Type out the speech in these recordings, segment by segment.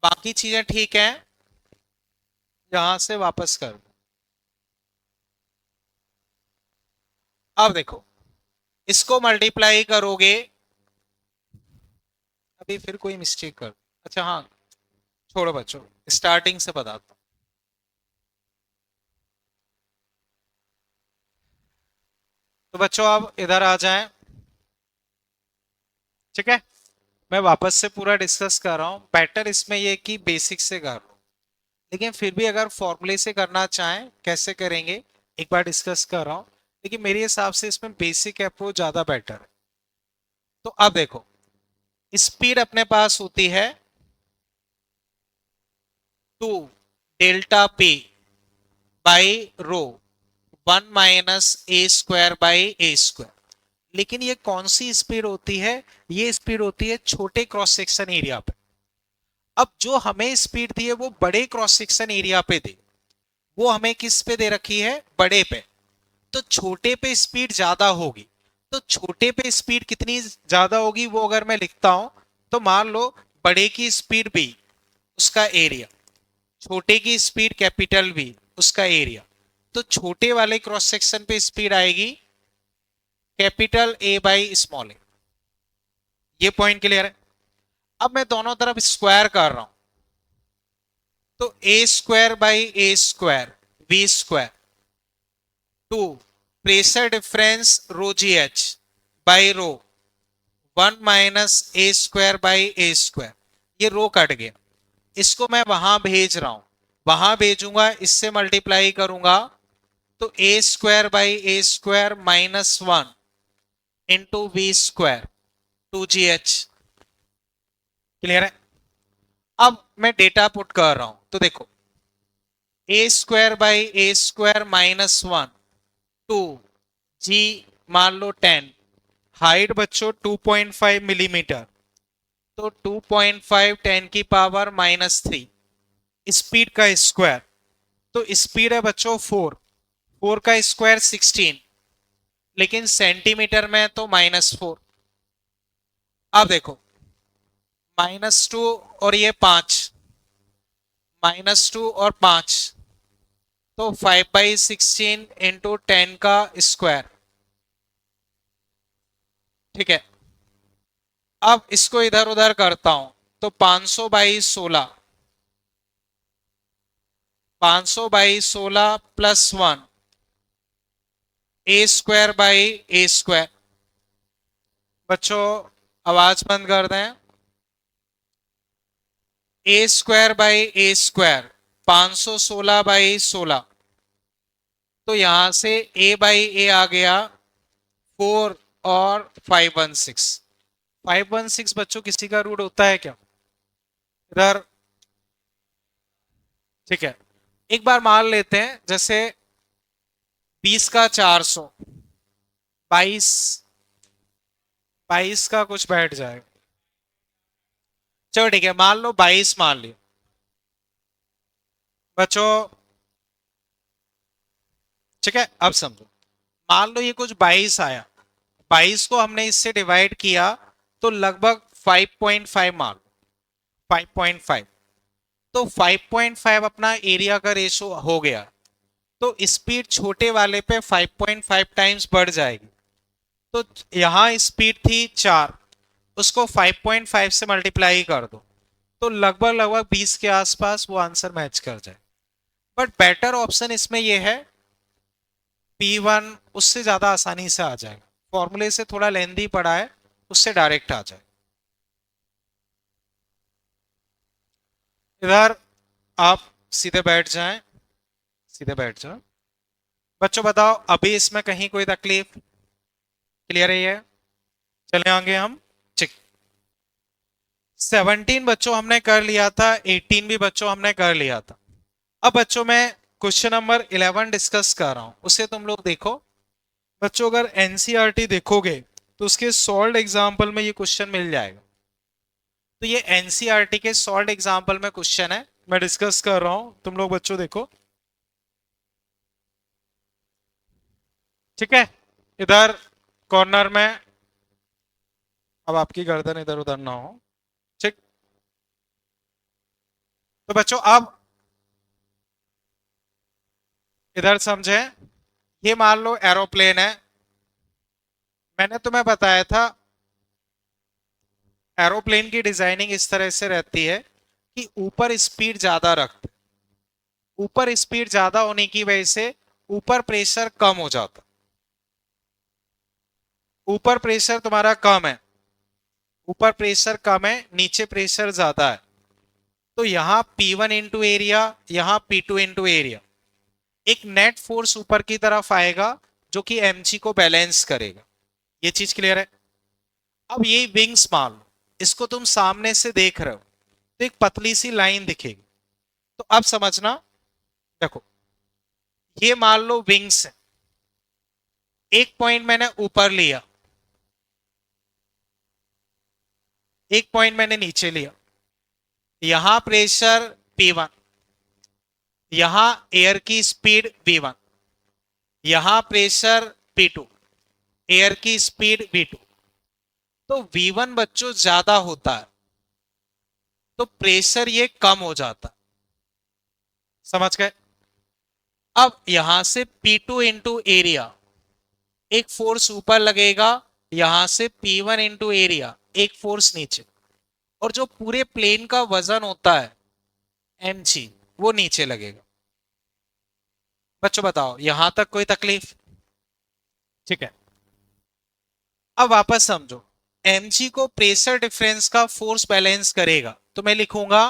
बाकी चीजें ठीक है, यहां से वापस कर दो। अब देखो, इसको मल्टीप्लाई करोगे, अभी फिर कोई मिस्टेक कर, अच्छा हाँ, छोड़ो बच्चों, स्टार्टिंग से बताता हूँ। तो बच्चों आप इधर आ जाएं, ठीक है। मैं वापस से पूरा डिस्कस कर रहा हूँ, बेटर इसमें ये कि बेसिक से कर लो, लेकिन फिर भी अगर फॉर्मूले से करना चाहें कैसे करेंगे एक बार डिस्कस कर रहा हूँ, लेकिन मेरे हिसाब से इसमें बेसिक अप्रोच ज्यादा बेटर है। तो अब देखो, स्पीड अपने पास होती है 2 delta P by rho 1 - a² by a²। लेकिन ये कौन सी स्पीड होती है? ये स्पीड होती है छोटे क्रॉस सेक्शन एरिया पे। अब जो हमें स्पीड दी है वो बड़े क्रॉस सेक्शन एरिया पे दे, वो हमें किस पे दे रखी है? बड़े पे। तो छोटे पे स्पीड ज्यादा होगी। तो छोटे पे स्पीड कितनी ज्यादा होगी वो अगर मैं लिखता हूं, तो मान लो बड़े की स्पीड भी, उसका एरिया, छोटे की स्पीड कैपिटल भी, उसका एरिया। तो छोटे वाले क्रॉस सेक्शन पे स्पीड आएगी कैपिटल ए बाई स्मॉल ए। ये पॉइंट क्लियर है? अब मैं दोनों तरफ स्क्वायर कर रहा हूं, तो a² by a² v² to pressure difference rho G H by rho 1 - a² by a²। ये रो कट गया, इसको मैं वहां भेज रहा हूं, वहां भेजूंगा, इससे मल्टीप्लाई करूंगा, तो a² by a² - 1 into v² 2gh। Clear है? अब मैं डेटा पुट कर रहा हूं, तो देखो a² बाई a² - 1 टू जी, मान लो 10, हाइट बच्चों 2.5 मिलीमीटर, तो 2.5 10⁻³ स्पीड का स्क्वायर। तो स्पीड है बच्चों 4, 4 का स्क्वायर 16, लेकिन सेंटीमीटर में तो -4। अब देखो -2 और ये 5, -2 और 5, तो 5/16 इंटू 10 का स्क्वायर। ठीक है, अब इसको इधर उधर करता हूं, तो 500/16, 500/16 +1 a² बाई a²। बच्चों आवाज बंद कर दें। a² बाई a², 516/16, तो यहां से a बाई ए आ गया 4 और 516। 516 बच्चों किसी का रूट होता है क्या इधर? ठीक है, एक बार मान लेते हैं जैसे 20 का 400, 22, 22 का कुछ बैठ जाएगा। चलो ठीक है, मान लो 22 मान लिया बच्चों। ठीक है, अब समझो, मान लो ये कुछ 22 आया, 22 को हमने इससे डिवाइड किया, तो लगभग 5.5 मान लो, 5.5। तो 5.5 अपना एरिया का रेशो हो गया, तो स्पीड छोटे वाले पे 5.5 टाइम्स बढ़ जाएगी। तो यहां स्पीड थी 4, उसको 5.5 से मल्टीप्लाई कर दो, तो लगभग लगभग 20 के आसपास वो आंसर मैच कर जाए। बट बेटर ऑप्शन इसमें यह है P1, उससे ज्यादा आसानी से आ जाएगा, फॉर्मूले से थोड़ा लेंदी पड़ा है, उससे डायरेक्ट आ जाए। इधर आप सीधे बैठ जाएं, सीधे बैठ जाओ। बच्चों बताओ अभी इसमें कहीं कोई तकलीफ? क्लियर है ये? चले आगे हम। ठीक, 17 बच्चों हमने कर लिया था, 18 भी बच्चों हमने कर लिया था। अब बच्चों मैं क्वेश्चन नंबर 11 डिस्कस कर रहा हूं, उसे तुम लोग देखो। बच्चों अगर एनसीईआरटी देखोगे तो उसके सॉल्व एग्जाम्पल में ये क्वेश्चन मिल जाएगा। तो ये एनसीईआरटी के सॉल्व एग्जाम्पल में क्वेश्चन है, मैं डिस्कस कर रहा हूं, तुम लोग बच्चों देखो। ठीक है, इधर कॉर्नर में, अब आपकी गर्दन इधर उधर ना हो। ठीक, तो बच्चों अब इधर समझे, ये मान लो एरोप्लेन है। मैंने तुम्हें बताया था एरोप्लेन की डिजाइनिंग इस तरह से रहती है कि ऊपर स्पीड ज्यादा रखते, ऊपर स्पीड ज्यादा होने की वजह से ऊपर प्रेशर कम हो जाता। ऊपर प्रेशर तुम्हारा कम है, ऊपर प्रेशर कम है, नीचे प्रेशर ज्यादा है। तो यहां P1 वन इंटू एरिया, यहां P2 इंटू एरिया, एक नेट फोर्स ऊपर की तरफ आएगा जो कि mg को बैलेंस करेगा। ये चीज क्लियर है? अब ये विंग्स मान लो, इसको तुम सामने से देख रहे हो तो एक पतली सी लाइन दिखेगी। तो अब समझना, देखो ये मान लो विंग्स है, एक पॉइंट मैंने ऊपर लिया, एक पॉइंट मैंने नीचे लिया। यहां प्रेशर P1, यहां एयर की स्पीड V1, यहां प्रेशर P2, एयर की स्पीड V2। तो V1 बच्चों ज्यादा होता है तो प्रेशर ये कम हो जाता है। समझ गए? अब यहां से P2 टू इंटू एरिया, एक फोर्स ऊपर लगेगा, यहां से P1 वन इंटू एरिया, एक फोर्स नीचे, और जो पूरे प्लेन का वजन होता है mg, वो नीचे लगेगा। बच्चों बताओ यहां तक कोई तकलीफ? ठीक है। अब वापस समझो, mg को प्रेशर डिफरेंस का फोर्स बैलेंस करेगा, तो मैं लिखूंगा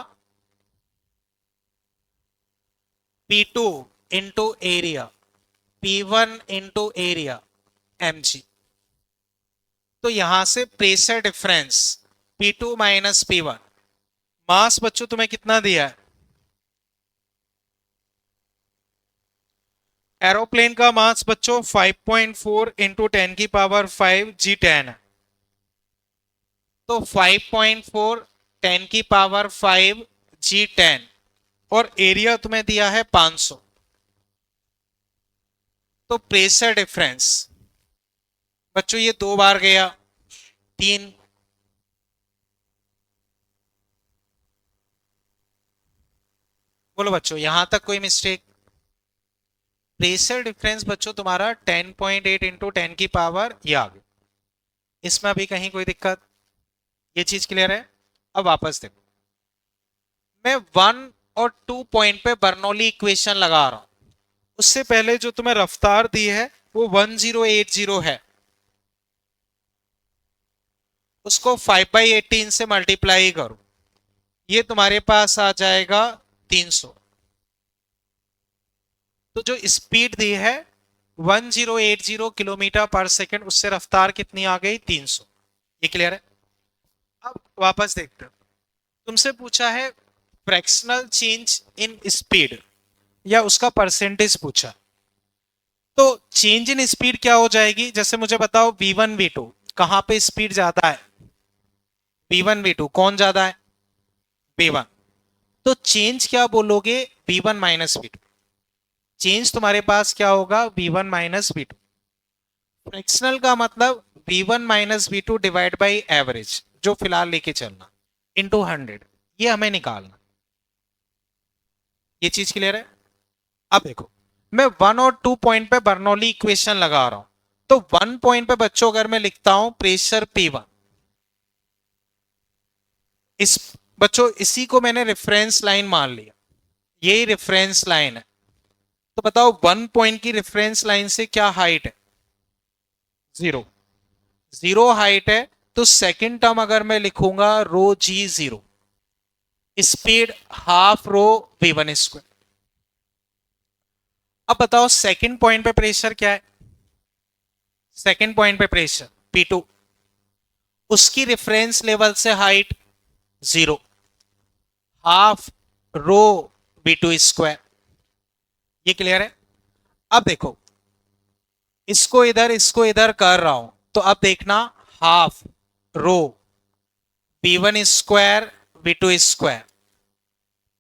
P2 into area, P1 into area, mg। तो यहां से pressure difference P2 minus P1। मास बच्चों तुम्हें कितना दिया है? एरोप्लेन का मास बच्चों 5.4 इंटू 10 की पावर 5 G10 है। तो 5.4 10 की पावर 5 G10, और एरिया तुम्हें दिया है 500। तो प्रेशर डिफरेंस बच्चों ये दो बार गया, 3। बोलो बच्चों यहां तक कोई मिस्टेक? प्रेशर डिफरेंस बच्चों तुम्हारा 10.8 इंटू 10 की पावर, ये आ गया। इसमें अभी कहीं कोई दिक्कत? ये चीज क्लियर है? अब वापस देखो, मैं 1 और 2 पॉइंट पे बर्नौली इक्वेशन लगा रहा हूं। उससे पहले जो तुम्हें रफ्तार दी है वो 1080 है, उसको 5/18 से मल्टीप्लाई करो, ये तुम्हारे पास आ जाएगा 300। तो जो स्पीड दी है 1080 किलोमीटर पर सेकेंड, उससे रफ्तार कितनी आ गई? 300। ये क्लियर है? अब वापस देखते हैं, तुमसे पूछा है फ्रैक्शनल चेंज इन स्पीड, या उसका परसेंटेज पूछा। तो चेंज इन स्पीड क्या हो जाएगी? जैसे मुझे बताओ V1 V2 कहां पे स्पीड ज्यादा है? V1 V2 कौन ज्यादा है? V1। तो चेंज क्या बोलोगे? V1 minus V2। चेंज तुम्हारे पास क्या होगा? V1 minus V2। फ्रैक्शनल का मतलब V1 minus V2 divide by average, जो फिलहाल लेके चलना, इंटू 100। ये हमें निकालना। ये चीज क्लियर है? अब देखो, मैं 1 और 2 पॉइंट पे बर्नौली इक्वेशन लगा रहा हूं। तो 1 पॉइंट पे बच्चों अगर मैं लिखता हूं प्रेशर P1, इस बच्चों इसी को मैंने रेफरेंस लाइन मान लिया, यही रेफरेंस लाइन है। तो बताओ 1 पॉइंट की रेफरेंस लाइन से क्या हाइट है? 0। 0 हाइट है, तो सेकंड टर्म अगर मैं लिखूंगा ρg0, speed half rho V1 square. अब बताओ सेकंड पॉइंट पे प्रेशर क्या है? सेकंड पॉइंट पे प्रेशर P2, उसकी रेफरेंस लेवल से height 0, half rho V2 square. ये क्लियर है? अब देखो, इसको इधर कर रहा हूं, तो अब देखना, half rho P1 square V2 square,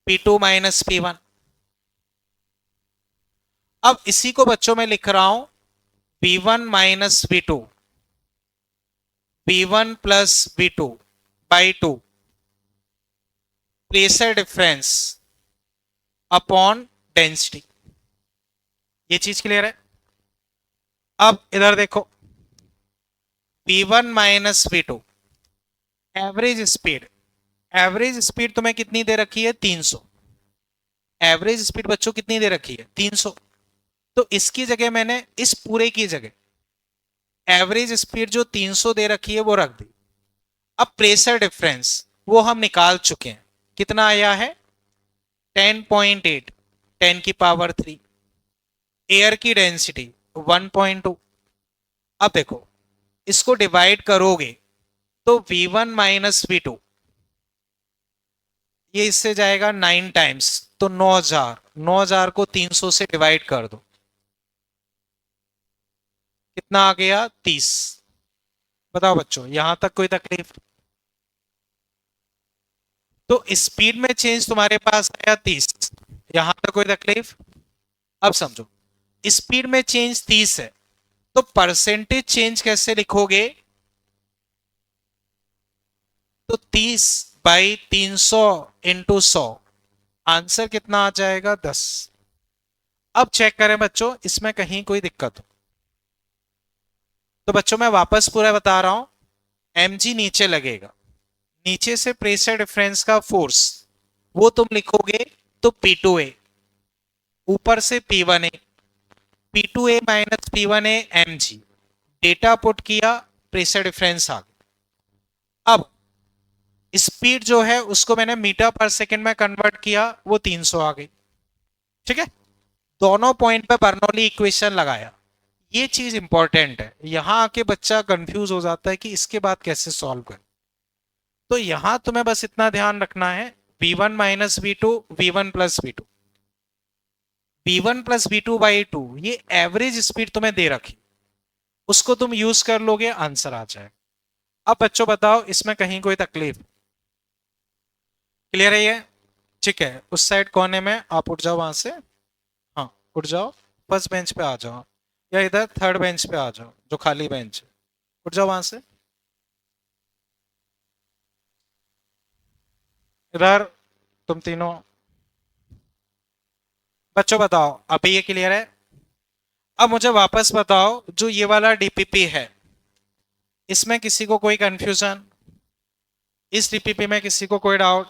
P2 minus P1। अब इसी को बच्चों में लिख रहा हूं V1 minus V2, V1 plus V2 by 2, pressure difference upon density. ये चीज क्लियर है? अब इधर देखो, v1 minus v2 average speed. Average speed तुम्हें कितनी दे रखी है? 300। एवरेज स्पीड बच्चों कितनी दे रखी है? 300। तो इसकी जगह मैंने इस पूरे की जगह एवरेज स्पीड जो 300 दे रखी है वो रख दी। अब प्रेशर डिफरेंस वो हम निकाल चुके हैं, कितना आया है? 10.8, 10 की पावर 3। एयर की डेंसिटी 1.2। अब देखो, इसको डिवाइड करोगे तो v1 माइनस v2, ये इससे जाएगा 9 टाइम्स, तो 9000। 9000 को 300 से डिवाइड कर दो, कितना आ गया? 30। बताओ बच्चों, यहां तक कोई तकलीफ? तो स्पीड में चेंज तुम्हारे पास आया 30, यहां तक कोई तकलीफ? अब समझो, स्पीड में चेंज 30 है, तो परसेंटेज चेंज कैसे लिखोगे? तो 30/300 इंटू 100, आंसर कितना आ जाएगा? 10। अब चेक करें बच्चों, इसमें कहीं कोई दिक्कत हो? तो बच्चों मैं वापस पूरा बता रहा हूं, mg नीचे लगेगा, नीचे से प्रेशर डिफरेंस का फोर्स वो तुम लिखोगे तो P2A, ऊपर से P1A, P2A minus P1A mg। Data put किया, प्रेशर डिफरेंस आ गया। अब स्पीड जो है उसको मैंने मीटर पर सेकंड में कन्वर्ट किया, वो 300 आ गई। ठीक है, दोनों पॉइंट पे बर्नौली इक्वेशन लगाया। ये चीज इंपॉर्टेंट है, यहां आके बच्चा कंफ्यूज हो जाता है कि इसके बाद कैसे सॉल्व करें। तो यहां तुम्हें बस इतना ध्यान रखना है, v1 minus v2, v1 plus v2, v1 plus v2/2, ये एवरेज स्पीड तुम्हें दे रखी, उसको तुम यूज कर लोगे, आंसर आ जाए। अब बच्चों बताओ, इसमें कहीं कोई तकलीफ? क्लियर है ये? ठीक है, उस साइड कोने में आप उठ जाओ वहां से। हाँ, उठ जाओ, फर्स्ट बेंच पे आ जाओ, या इधर थर्ड बेंच पे आ जाओ, जो खाली बेंच है, उठ जाओ वहां से। इधर तुम तीनों बच्चों बताओ, अभी ये क्लियर है? अब मुझे वापस बताओ, जो ये वाला डीपीपी है, इसमें किसी को कोई कंफ्यूजन? इस डीपीपी में किसी को कोई डाउट?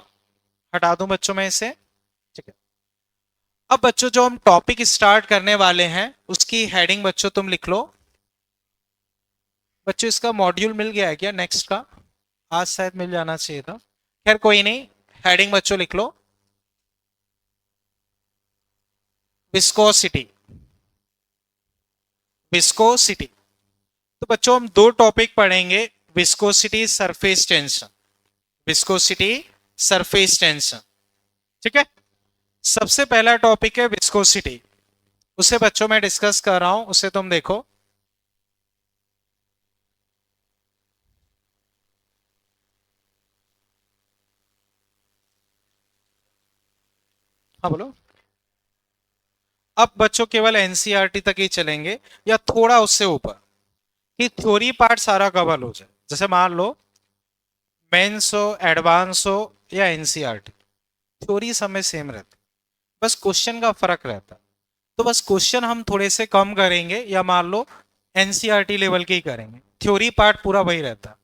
हटा दूं बच्चों में इसे? ठीक है। अब बच्चों जो हम टॉपिक स्टार्ट करने वाले हैं उसकी हेडिंग बच्चों तुम लिख लो। बच्चों इसका मॉड्यूल मिल गया है क्या नेक्स्ट का? आज शायद मिल जाना चाहिए था, खैर कोई नहीं। हेडिंग बच्चों लिख लो, विस्कोसिटी। विस्कोसिटी। तो बच्चों हम दो टॉपिक पढ़ेंगे, viscosity, surface tension. Viscosity, surface tension. ठीक है, सबसे पहला टॉपिक है विस्कोसिटी, उसे बच्चों मैं डिस्कस कर रहा हूं, उसे तुम देखो। हाँ बोलो। अब बच्चों केवल एनसीईआरटी तक ही चलेंगे, या थोड़ा उससे ऊपर, कि थ्योरी पार्ट सारा कवर हो जाए। जैसे मान लो मेंस हो, एडवांस हो, या एनसीईआरटी, थ्योरी समय सेम रहती, बस क्वेश्चन का फर्क रहता है। तो बस क्वेश्चन हम थोड़े से कम करेंगे, या मान लो एनसीईआरटी लेवल के ही करेंगे, थ्योरी पार्ट पूरा वही रहता है।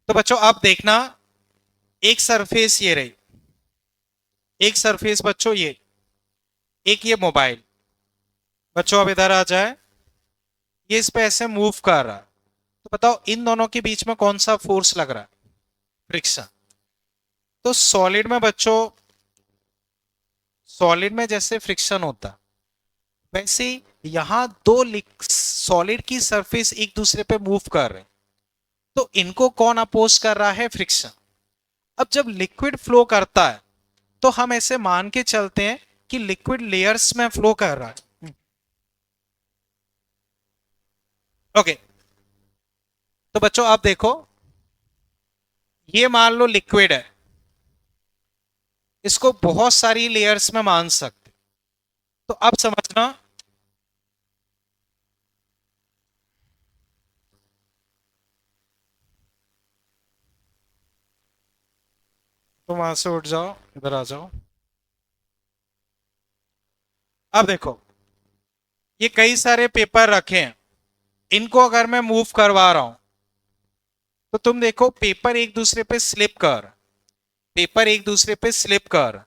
तो बच्चों आप देखना, एक सरफेस ये रही, एक सरफेस बच्चों ये, एक ये मोबाइल। बच्चों अब इधर आ जाए, ये इस पे ऐसे मूव कर रहा है, तो बताओ इन दोनों के बीच में कौन सा फोर्स लग रहा है? फ्रिक्शन। तो सॉलिड में बच्चों, सॉलिड में जैसे फ्रिक्शन होता है, वैसे ही यहां दो सॉलिड की सरफेस एक दूसरे पे मूव कर रहे हैं, तो इनको कौन अपोज कर रहा है? फ्रिक्शन। अब जब लिक्विड फ्लो करता है, तो हम ऐसे मान के चलते हैं कि लिक्विड लेयर्स में फ्लो कर रहा है। ओके, तो बच्चों आप देखो, ये मान लो लिक्विड है, इसको बहुत सारी लेयर्स में मान सकते, तो अब समझना, तो वहां से उठ जाओ, इधर आ जाओ। अब देखो, ये कई सारे पेपर रखे हैं, इनको अगर मैं मूव करवा रहा हूं तो तुम देखो पेपर एक दूसरे पे स्लिप कर, पेपर एक दूसरे पे स्लिप कर।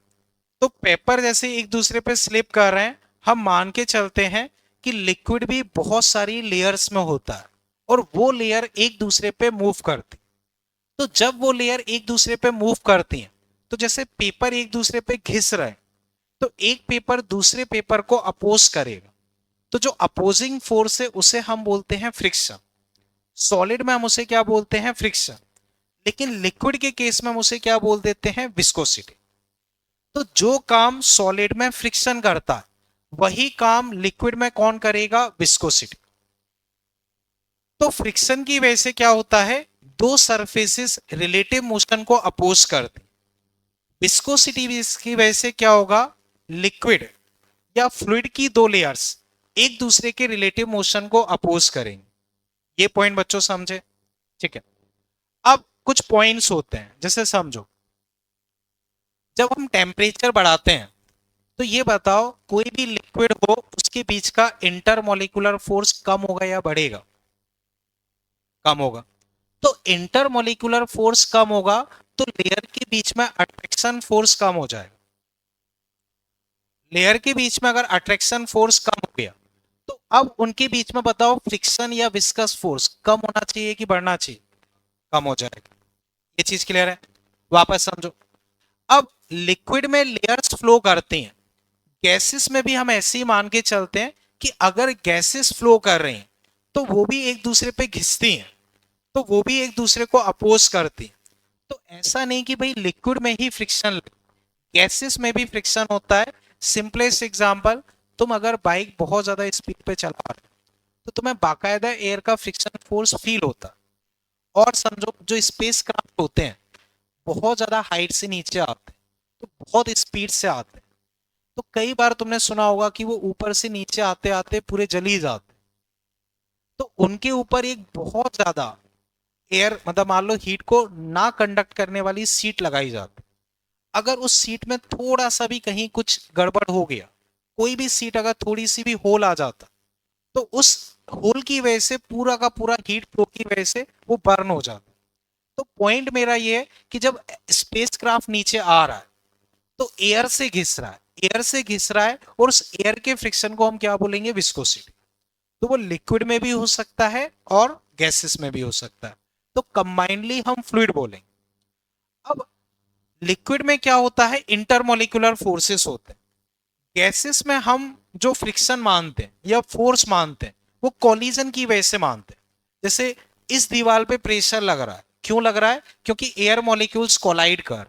तो पेपर जैसे एक दूसरे पे स्लिप कर रहे हैं, हम मान के चलते हैं कि लिक्विड भी बहुत सारी लेयर्स में होता है और वो लेयर एक दूसरे पे मूव करती। तो जब वो लेयर एक दूसरे पे मूव करती हैं, तो जैसे पेपर एक दूसरे पे घिस रहे हैं, तो एक पेपर दूसरे पेपर को अपोज करेगा। तो जो अपोजिंग फोर्स है उसे हम बोलते हैं फ्रिक्शन। सॉलिड में हम उसे क्या बोलते हैं? फ्रिक्शन। लेकिन लिक्विड के केस में हम उसे क्या बोल देते हैं? विस्कोसिटी। तो जो काम सॉलिड में फ्रिक्शन करता है वही काम लिक्विड में कौन करेगा? विस्कोसिटी। तो फ्रिक्शन की वजह से क्या होता है? दो सरफेसेस रिलेटिव मोशन को अपोज करते। विस्कोसिटी की वजह से क्या होगा? लिक्विड या फ्लूइड की दो लेयर्स एक दूसरे के रिलेटिव मोशन को अपोज करेंगे। ये पॉइंट बच्चों समझे? ठीक है। अब कुछ पॉइंट्स होते हैं, जैसे समझो, जब हम टेम्परेचर बढ़ाते हैं तो ये बताओ कोई भी लिक्विड हो उसके बीच का इंटरमोलिकुलर फोर्स कम होगा या बढ़ेगा? कम होगा। तो इंटरमोलिकुलर फोर्स कम होगा तो लेयर के बीच में अट्रैक्शन फोर्स कम हो जाएगा। लेयर के बीच में अगर अट्रैक्शन फोर्स कम हो गया तो अब उनके बीच में बताओ फ्रिक्शन या विस्कस फोर्स कम होना चाहिए कि बढ़ना चाहिए? कम हो जाएगा। ये चीज क्लियर है? वापस समझो। अब लिक्विड में लेयर्स फ्लो करती हैं, गैसेस में भी हम ऐसे ही मान के चलते हैं कि अगर गैसेस फ्लो कर रही हैं तो वो भी एक दूसरे पे घिसती हैं, तो वो भी एक दूसरे को अपोज करती हैं। तो ऐसा नहीं कि भाई लिक्विड में ही फ्रिक्शन, गैसेस में भी फ्रिक्शन होता है। सिंपलेस्ट एग्जांपल, तुम अगर बाइक बहुत ज्यादा स्पीड पे चला रहे हो तो तुम्हें बाकायदा एयर का फ्रिक्शन फोर्स फील होता है। और समझो जो स्पेस क्राफ्ट होते हैं बहुत ज्यादा हाइट से नीचे आते हैं, तो बहुत स्पीड से आते हैं, तो कई बार तुमने सुना होगा कि वो ऊपर से नीचे आते आते पूरे जल ही जाते। तो उनके ऊपर एक बहुत ज्यादा एयर, मतलब मान लो हीट को ना कंडक्ट करने वाली सीट लगाई जाती। अगर उस सीट में थोड़ा सा भी कहीं कुछ गड़बड़ हो गया, कोई भी सीट अगर थोड़ी सी भी होल आ जाता, तो उस होल की वजह से पूरा का पूरा हीट फ्लो की वजह से वो बर्न हो जाता। तो पॉइंट मेरा ये है कि जब स्पेसक्राफ्ट नीचे आ रहा है तो एयर से घिस रहा है, एयर से घिस रहा है, और उस एयर के फ्रिक्शन को हम क्या बोलेंगे? विस्कोसिटी। तो वो लिक्विड में भी हो सकता है और गैसेस में भी हो सकता है, तो कंबाइंडली हम फ्लूइड बोलेंगे। अब लिक्विड में क्या होता है? इंटरमोलिकुलर फोर्सेस होते हैं। गैसेस में हम जो फ्रिक्शन मानते हैं या फोर्स मानते हैं वो कोलिजन की वजह से मानते हैं। जैसे इस दीवार पे प्रेशर लग रहा है, क्यों लग रहा है? क्योंकि एयर मॉलिक्यूल्स कोलाइड कर।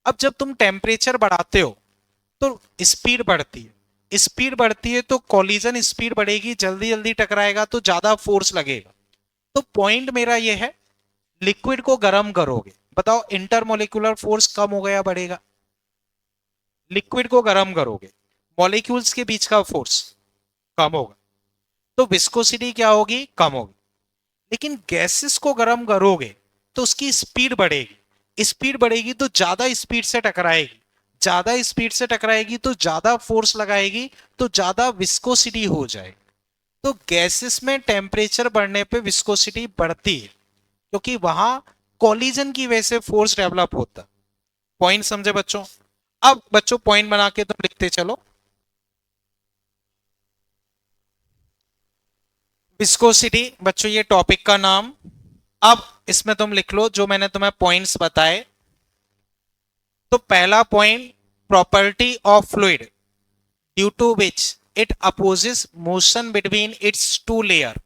अब जब तुम टेम्परेचर बढ़ाते हो तो स्पीड बढ़ती है, स्पीड बढ़ती है तो कोलिजन स्पीड बढ़ेगी, जल्दी जल्दी टकराएगा तो ज्यादा फोर्स लगेगा। तो पॉइंट मेरा ये है, लिक्विड को गर्म करोगे, बताओ इंटरमोलिकुलर फोर्स कम होगा या बढ़ेगा? लिक्विड को गर्म करोगे, मॉलिक्यूल्स के बीच का फोर्स कम होगा, तो विस्कोसिटी क्या होगी? कम होगी। लेकिन गैसेस को गर्म करोगे तो उसकी स्पीड बढ़ेगी, स्पीड बढ़ेगी तो ज्यादा स्पीड से टकराएगी, ज्यादा स्पीड से टकराएगी तो ज्यादा फोर्स लगाएगी, तो ज्यादा विस्कोसिटी हो जाएगी। तो गैसेस में टेम्परेचर बढ़ने पे विस्कोसिटी बढ़ती है क्योंकि वहां कोलिजन की वजह से फोर्स डेवलप होता है। पॉइंट समझे बच्चों? अब बच्चों पॉइंट बना के तुम लिखते चलो। विस्कोसिटी बच्चों ये टॉपिक का नाम। अब इसमें तुम लिख लो जो मैंने तुम्हें पॉइंट्स बताए। तो पहला point, property of fluid due to which it opposes motion between its two layer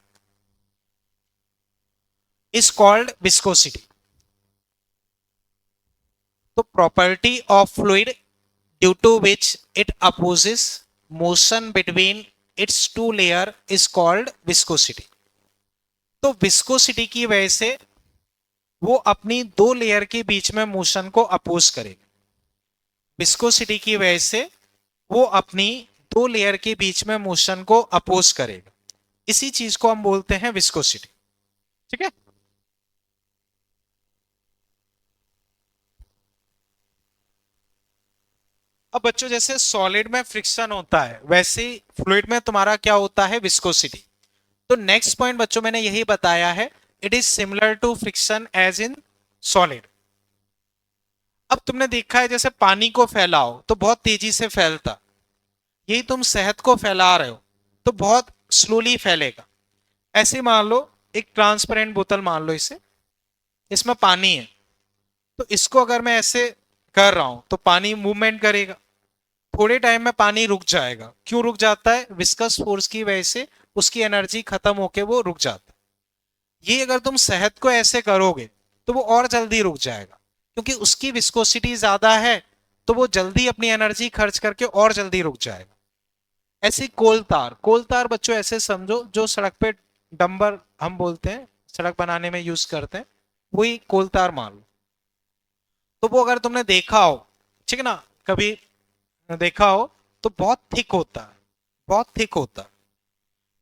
is called viscosity. तो property of fluid due to which it opposes motion between its two layer is called viscosity. तो viscosity की वजह से वो अपनी दो layer के बीच में मोशन को अपोज करेगा। विस्कोसिटी की वजह से वो अपनी दो लेयर के बीच में मोशन को अपोज करेगा। इसी चीज को हम बोलते हैं विस्कोसिटी। ठीक है। अब बच्चों जैसे सॉलिड में फ्रिक्शन होता है वैसे ही फ्लूइड में तुम्हारा क्या होता है, विस्कोसिटी। तो नेक्स्ट पॉइंट बच्चों मैंने यही बताया है, it is similar to friction as in solid. अब तुमने देखा है जैसे पानी को फैलाओ तो बहुत तेजी से फैलता, यही तुम शहद को फैला रहे हो तो बहुत स्लोली फैलेगा। ऐसे मान लो एक ट्रांसपेरेंट बोतल मान लो इसे, इसमें पानी है, तो इसको अगर मैं ऐसे कर रहा हूं तो पानी मूवमेंट करेगा, थोड़े टाइम में पानी रुक जाएगा। क्यों रुक जाता है? विस्कस फोर्स की वजह से उसकी एनर्जी खत्म होके वो रुक जाता है। ये अगर तुम शहद को ऐसे करोगे तो वो और जल्दी रुक जाएगा, क्योंकि उसकी विस्कोसिटी ज्यादा है, तो वो जल्दी अपनी एनर्जी खर्च करके और जल्दी रुक जाएगा। ऐसे कोल तार बच्चों ऐसे समझो जो सड़क पे डंबर हम बोलते हैं, सड़क बनाने में यूज करते हैं, वही कोल तार मान लो। तो वो अगर तुमने देखा हो, ठीक है ना, कभी देखा हो, तो बहुत थिक होता है, बहुत थिक होता है,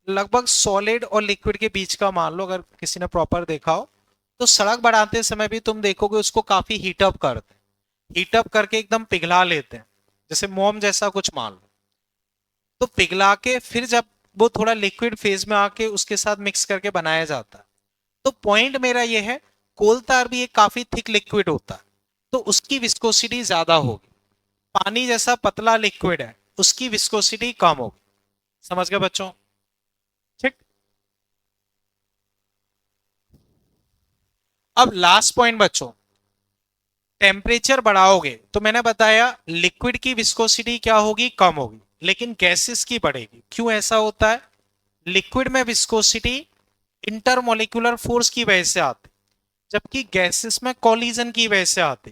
लगभग सॉलिड और लिक्विड के बीच का मान लो। अगर किसी ने प्रॉपर देखा हो तो सड़क बढ़ाते समय भी तुम देखोगे उसको काफी हीटअप करते हैं, हीटअप करके एकदम पिघला लेते हैं, जैसे मोम जैसा कुछ मान लो। तो पिघला के फिर जब वो थोड़ा लिक्विड फेज में आके उसके साथ मिक्स करके बनाया जाता है। तो पॉइंट मेरा ये है, कोल तार भी एक काफी थिक लिक्विड होता है, तो उसकी विस्कोसिटी ज्यादा होगी। पानी जैसा पतला लिक्विड है, उसकी विस्कोसिटी कम होगी। समझ गए बच्चों? ठीक। अब लास्ट पॉइंट बच्चों, टेम्परेचर बढ़ाओगे तो मैंने बताया लिक्विड की विस्कोसिटी क्या होगी, कम होगी, लेकिन गैसेस की बढ़ेगी। क्यों ऐसा होता है? लिक्विड में विस्कोसिटी इंटरमोलिकुलर फोर्स की वजह से आती, जबकि गैसेस में कॉलिजन की वजह से आती।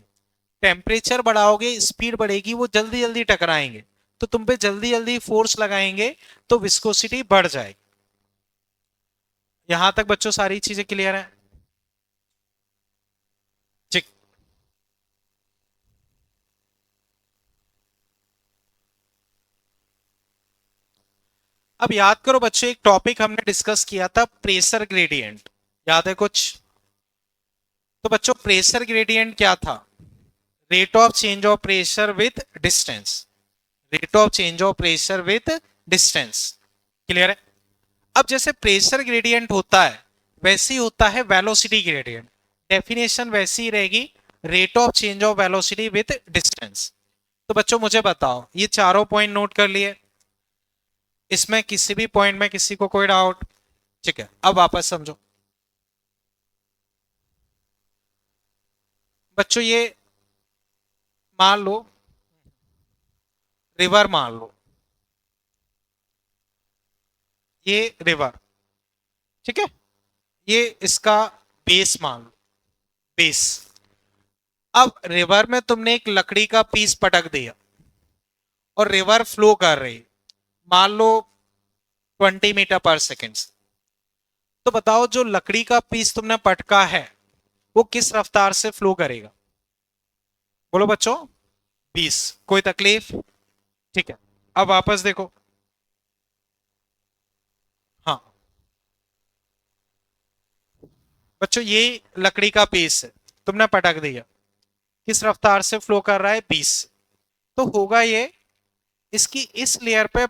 टेम्परेचर बढ़ाओगे, स्पीड बढ़ेगी, वो जल्दी जल्दी टकराएंगे, तो तुम पे जल्दी जल्दी फोर्स लगाएंगे, तो विस्कोसिटी बढ़ जाएगी। यहां तक बच्चों सारी चीजें क्लियर है? ठीक। अब याद करो बच्चों, एक टॉपिक हमने डिस्कस किया था, प्रेशर ग्रेडियंट। याद है कुछ? तो बच्चों प्रेशर ग्रेडियंट क्या था? Rate of change of pressure with distance, rate of change of pressure with distance. Clear है? अब जैसे प्रेशर ग्रेडियंट होता है वैसे ही होता है वेलोसिटी ग्रेडियंट। डेफिनेशन वैसी ही रहेगी, rate of change of velocity with distance. तो बच्चों मुझे बताओ, ये चारों पॉइंट नोट कर लिए, इसमें किसी भी पॉइंट में किसी को कोई डाउट? ठीक है, अब वापस समझो बच्चों, ये मान लो रिवर, मान लो ये रिवर, ठीक है, ये इसका बेस मान लो, बेस। अब रिवर में तुमने एक लकड़ी का पीस पटक दिया और रिवर फ्लो कर रही, मान लो 20 मीटर पर सेकेंड। तो बताओ जो लकड़ी का पीस तुमने पटका है वो किस रफ्तार से फ्लो करेगा? बोलो बच्चों। 20। कोई तकलीफ? ठीक है, अब वापस देखो। हाँ बच्चों, ये लकड़ी का पीस है, तुमने पटक दिया, किस रफ्तार से फ्लो कर रहा है? 20। तो होगा ये, इसकी इस लेयर पे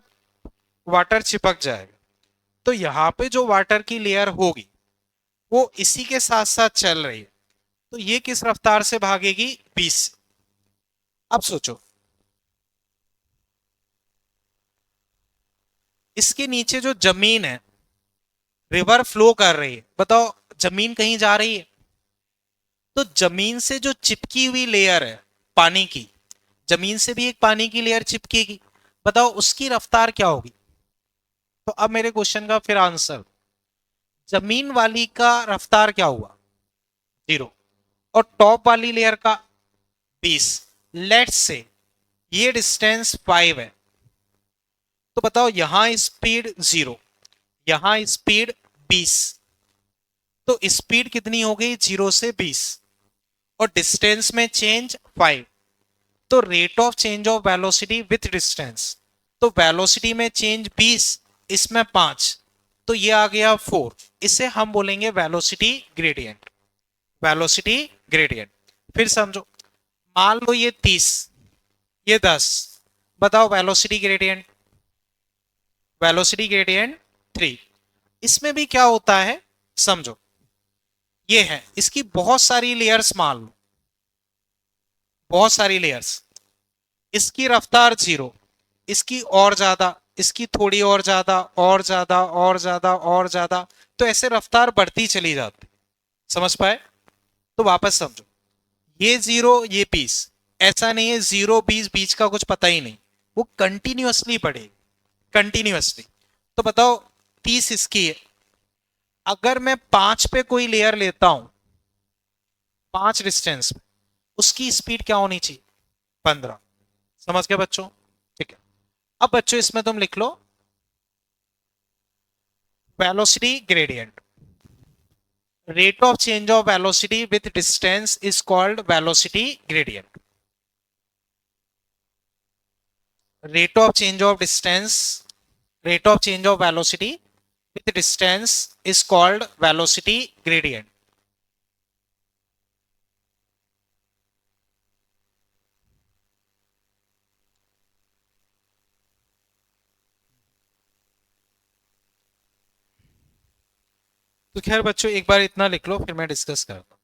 वाटर चिपक जाएगा, तो यहां पे जो वाटर की लेयर होगी वो इसी के साथ साथ चल रही है, तो ये किस रफ्तार से भागेगी? 20। अब सोचो, इसके नीचे जो जमीन है, रिवर फ्लो कर रही है, बताओ जमीन कहीं जा रही है? तो जमीन से जो चिपकी हुई लेयर है पानी की, जमीन से भी एक पानी की लेयर चिपकेगी, बताओ उसकी रफ्तार क्या होगी? तो अब मेरे क्वेश्चन का फिर आंसर, जमीन वाली का रफ्तार क्या हुआ? 0, और टॉप वाली लेयर का 20। लेट्स से ये डिस्टेंस 5 है, तो बताओ यहां स्पीड 0, यहां स्पीड 20, तो स्पीड कितनी हो गई? 0 से 20, और डिस्टेंस में चेंज 5, तो rate of change of velocity with distance, तो वेलोसिटी में चेंज 20, इसमें 5, तो ये आ गया 4। इसे हम बोलेंगे वेलोसिटी ग्रेडियंट, वेलोसिटी ग्रेडियंट। फिर समझो, मान लो ये 30, ये 10, बताओ वेलोसिटी ग्रेडियंट, वेलोसिटी ग्रेडियंट 3। इसमें भी क्या होता है समझो, ये है इसकी बहुत सारी लेयर्स मान लो, बहुत सारी लेयर्स। इसकी रफ्तार जीरो, इसकी और ज्यादा, इसकी थोड़ी और ज्यादा, और ज्यादा और ज्यादा और ज्यादा, तो ऐसे रफ्तार बढ़ती चली जाती। समझ पाए? तो वापस समझो, ये जीरो ये 20, ऐसा नहीं है जीरो 20 बीच का कुछ पता ही नहीं, वो कंटिन्यूअसली बढ़ेगी, कंटिन्यूअसली। तो बताओ 30 इसकी है, अगर मैं 5 पे कोई लेयर लेता हूं, 5 डिस्टेंस में, उसकी स्पीड क्या होनी चाहिए? 15। समझ गए बच्चों? ठीक है। अब बच्चों इसमें तुम लिख लो velocity gradient, rate of change of velocity with distance is called velocity gradient. Rate of change of distance, rate of change of velocity with distance is called velocity gradient. तो खैर बच्चों एक बार इतना लिख लो फिर मैं डिस्कस करता हूं।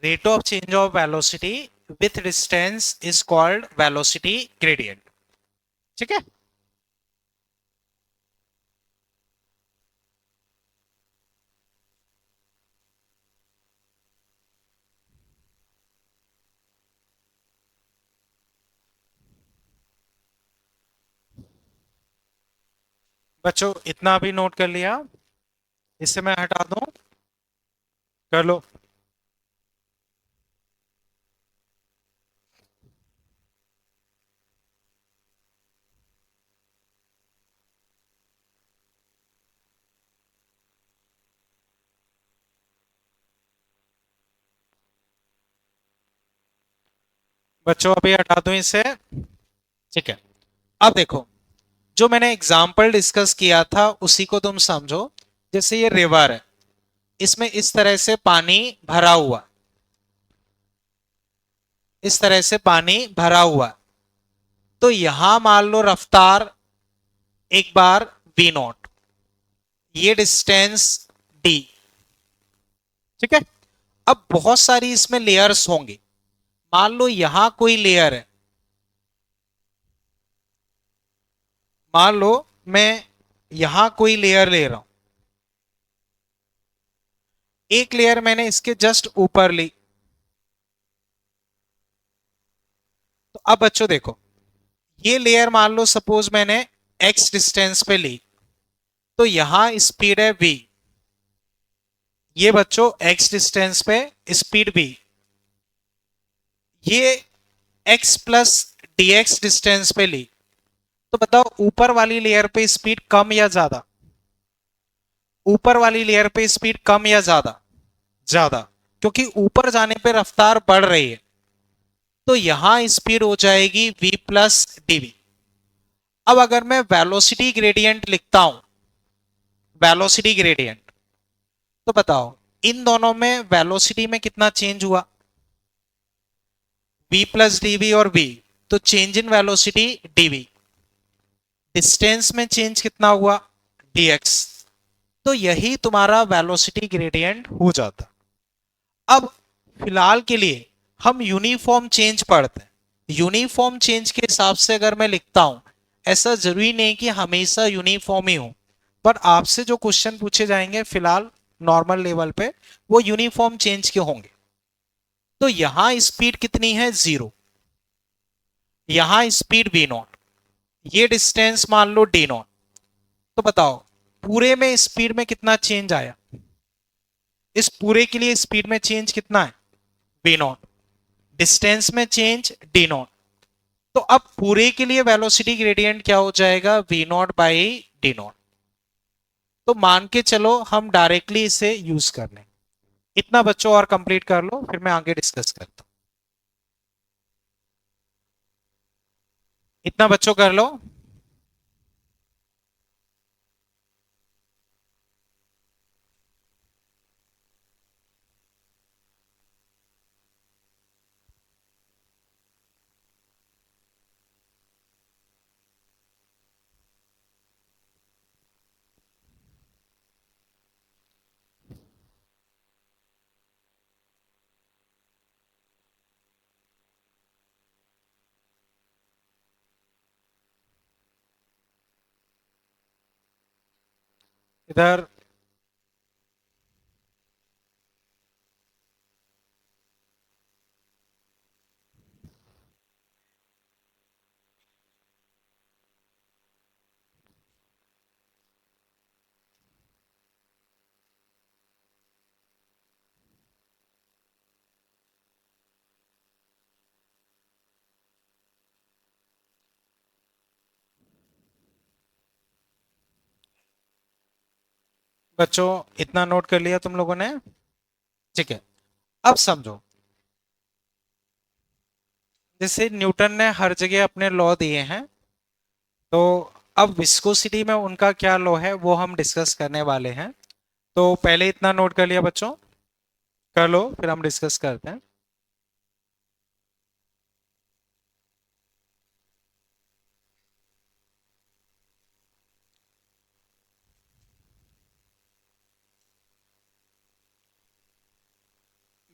Rate of change of velocity with distance is called velocity gradient. ठीक है? बच्चों इतना भी नोट कर लिया, इससे मैं हटा दूं, कर लो। बच्चों अभी हटा दूं इसे, ठीक है। अब देखो, जो मैंने एग्जाम्पल डिस्कस किया था उसी को तुम समझो। जैसे ये रिवर है, इसमें इस तरह से पानी भरा हुआ, इस तरह से पानी भरा हुआ, तो यहां मान लो रफ्तार एक बार वी नॉट, ये डिस्टेंस डी। ठीक है? अब बहुत सारी इसमें लेयर्स होंगी, मान लो यहां कोई लेयर है, मान लो मैं यहां कोई लेयर ले रहा हूं, एक लेयर मैंने इसके जस्ट ऊपर ली। तो अब बच्चों देखो, ये लेयर मान लो सपोज मैंने x डिस्टेंस पे ली, तो यहां स्पीड है v, ये बच्चों x डिस्टेंस पे स्पीड v, ये x प्लस dx डिस्टेंस पे ली, तो बताओ ऊपर वाली लेयर पे स्पीड कम या ज्यादा? ऊपर वाली लेयर पे स्पीड कम या ज्यादा? ज्यादा, क्योंकि ऊपर जाने पे रफ्तार बढ़ रही है, तो यहां स्पीड हो जाएगी v प्लस dv। अब अगर मैं वेलोसिटी ग्रेडियंट लिखता हूं, वेलोसिटी ग्रेडियंट, तो बताओ इन दोनों में वेलोसिटी में कितना चेंज हुआ? v प्लस डीवी और v, तो change in velocity dv। Distance में चेंज कितना हुआ? dx। तो यही तुम्हारा वेलोसिटी ग्रेडियंट हो जाता। अब फिलहाल के लिए हम यूनिफॉर्म चेंज पढ़ते हैं। यूनिफॉर्म चेंज के हिसाब से अगर मैं लिखता हूं, ऐसा जरूरी नहीं कि हमेशा यूनिफॉर्म ही हो, पर आपसे जो क्वेश्चन पूछे जाएंगे फिलहाल नॉर्मल लेवल पे, वो यूनिफॉर्म चेंज के होंगे। तो यहां स्पीड कितनी है? जीरो। यहां स्पीड वी नॉट, ये डिस्टेंस मान लो डी नॉट। तो बताओ पूरे में स्पीड में कितना चेंज आया? इस पूरे के लिए स्पीड में चेंज कितना है? V nought. डिस्टेंस में चेंज डी नॉट। तो अब पूरे के लिए वेलोसिटी ग्रेडियंट क्या हो जाएगा? V not by D nought. तो मान के चलो हम डायरेक्टली इसे यूज कर लें। इतना बच्चों और कंप्लीट कर लो फिर मैं आगे डिस्कस करता हूं। इतना बच्चों कर लो। इधर बच्चों इतना नोट कर लिया तुम लोगों ने? ठीक है, अब समझो। जैसे न्यूटन ने हर जगह अपने लॉ दिए हैं, तो अब विस्कोसिटी में उनका क्या लॉ है वो हम डिस्कस करने वाले हैं। तो पहले इतना नोट कर लिया बच्चों, कर लो, फिर हम डिस्कस करते हैं।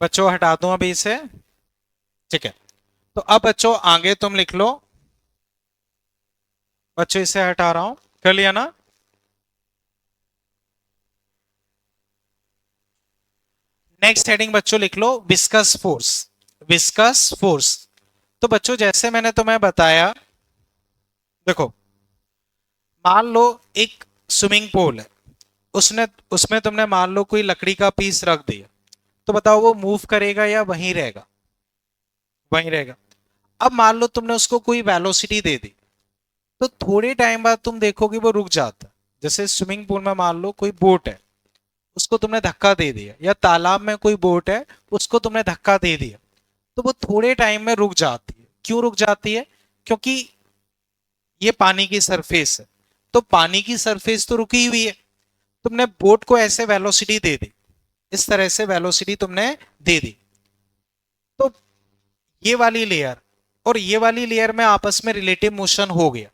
बच्चों हटा दूं अभी इसे? ठीक है, तो अब बच्चों आगे तुम लिख लो। बच्चों इसे हटा रहा हूं, कर लिया ना? नेक्स्ट हेडिंग बच्चों लिख लो विस्कस फोर्स। Viscous force. तो बच्चों जैसे मैंने तुम्हें बताया, देखो, मान लो एक स्विमिंग पूल है, उसने उसमें तुमने मान लो कोई लकड़ी का पीस रख दिया, तो बताओ वो मूव करेगा या वहीं रहेगा? वहीं रहेगा। अब मान लो तुमने उसको कोई वेलोसिटी दे दी, तो थोड़े टाइम बाद तुम देखोगे वो रुक जाता है। जैसे स्विमिंग पूल में मान लो कोई बोट है, उसको तुमने धक्का दे दिया, या तालाब में कोई बोट है, उसको तुमने धक्का दे दिया, तो वो थोड़े टाइम में रुक जाती है। क्यों रुक जाती है? क्योंकि ये पानी की सरफेस है, तो पानी की सरफेस तो रुकी हुई है। तुमने बोट को ऐसे वेलोसिटी दे दी, इस तरह से वेलोसिटी तुमने दे दी, तो ये वाली लेयर और ये वाली लेयर में आपस में रिलेटिव मोशन हो गया।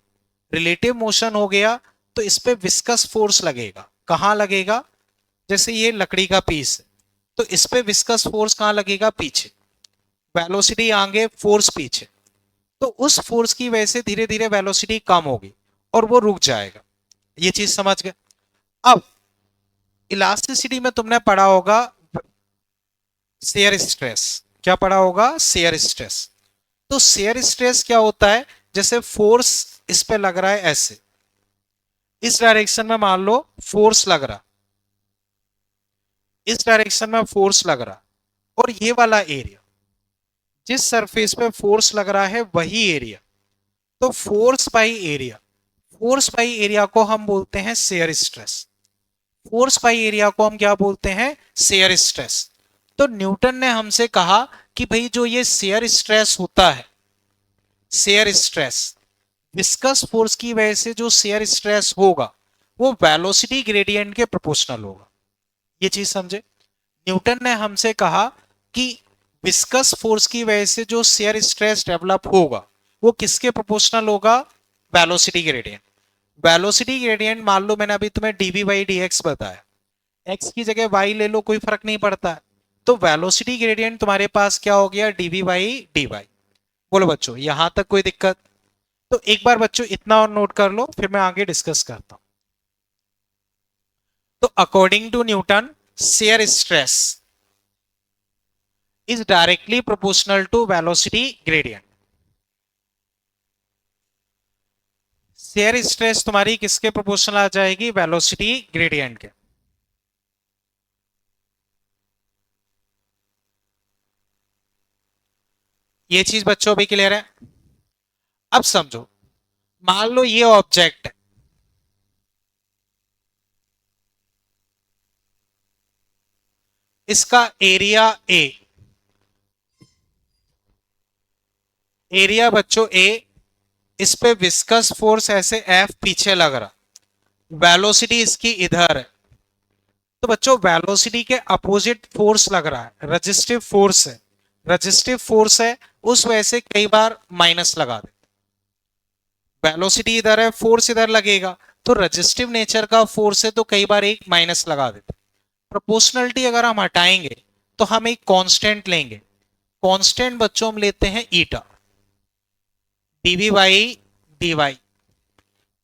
रिलेटिव मोशन हो गया तो इस पे विस्कस फोर्स लगेगा। कहां लगेगा? जैसे ये लकड़ी का पीस है, तो इस पे विस्कस फोर्स कहां लगेगा? पीछे। वेलोसिटी आगे, फोर्स पीछे, तो उस फोर्स की वजह से धीरे धीरे वेलोसिटी कम होगी और वो रुक जाएगा। ये चीज समझ गए? अब इलास्टिसिटी में तुमने पढ़ा होगा शेयर स्ट्रेस। क्या पढ़ा होगा? Shear stress. तो शेयर स्ट्रेस क्या होता है? जैसे फोर्स इस पे लग रहा है ऐसे, इस डायरेक्शन में मान लो फोर्स लग रहा, इस डायरेक्शन में फोर्स लग रहा, और ये वाला एरिया, जिस सरफेस पे फोर्स लग रहा है वही एरिया, तो force by area, force by area को हम बोलते हैं shear stress. Force by area को हम क्या बोलते हैं? Shear stress. तो न्यूटन ने हमसे कहा कि भाई जो ये शेयर स्ट्रेस होता है, शेयर स्ट्रेस, विस्कस फोर्स की वजह से जो शेयर स्ट्रेस होगा वो वेलोसिटी ग्रेडियंट के प्रोपोर्शनल होगा। ये चीज समझे? न्यूटन ने हमसे कहा कि विस्कस फोर्स की वजह से जो शेयर स्ट्रेस डेवलप होगा वो किसके प्रोपोर्शनल होगा? Velocity gradient. वेलोसिटी ग्रेडियंट मान लो मैंने अभी तुम्हें डीवी बाई डी एक्स बताया, एक्स की जगह वाई ले लो, कोई फर्क नहीं पड़ता है। तो वेलोसिटी ग्रेडियंट तुम्हारे पास क्या हो गया? DV by D Y. बोलो बच्चों यहां तक कोई दिक्कत? तो एक बार बच्चों इतना और नोट कर लो, फिर मैं आगे डिस्कस करता हूं। तो according to Newton, shear stress is directly proportional to velocity gradient. Shear stress तुम्हारी किसके प्रोपोर्शनल आ जाएगी? वेलोसिटी ग्रेडियंट के। ये चीज बच्चों भी क्लियर है? अब समझो, मान लो ये ऑब्जेक्ट है, इसका एरिया ए, एरिया बच्चों ए, इस पे विस्कस फोर्स ऐसे एफ पीछे लग रहा, वेलोसिटी इसकी इधर है, तो बच्चों वेलोसिटी के अपोजिट फोर्स लग रहा है, रजिस्टिव फोर्स है। रजिस्टिव फोर्स है, उस वजह से कई बार माइनस लगा दे। वेलोसिटी इधर है, फोर्स इधर लगेगा, तो रजिस्टिव नेचर का फोर्स है, तो कई बार एक माइनस लगा देते। प्रोपोर्शनलिटी अगर हम हटाएंगे तो हम एक कांस्टेंट लेंगे। कांस्टेंट बच्चों हम लेते हैं ईटा, डीवी बाई डी वाई।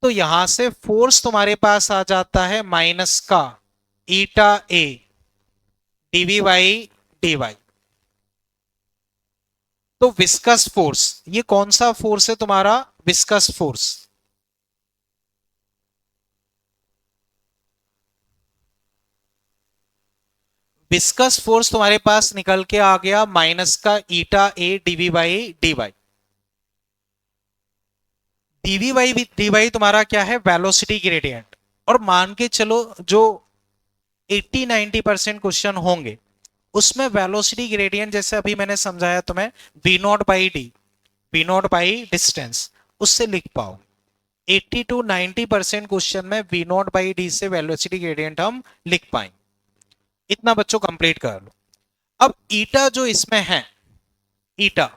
तो यहां से फोर्स तुम्हारे पास आ जाता है माइनस का eta A DV by D Y. तो विस्कस फोर्स, ये कौन सा फोर्स है तुम्हारा? Viscous force. विस्कस फोर्स तुम्हारे पास निकल के आ गया माइनस का eta A DV by D y. Dv by D y तुम्हारा क्या है? Velocity gradient. और मान के चलो जो 80-90% क्वेश्चन होंगे उसमें वेलोसिटी ग्रेडियंट जैसे अभी मैंने समझाया तुम्हें, V not by D, V not by distance, उससे लिख पाओ। 80-90% क्वेश्चन में वी नॉट बाई डी से वेलोसिटी ग्रेडियंट हम लिख पाएंगे। इतना बच्चों कंप्लीट कर लो। अब ईटा जो इसमें है, ईटा,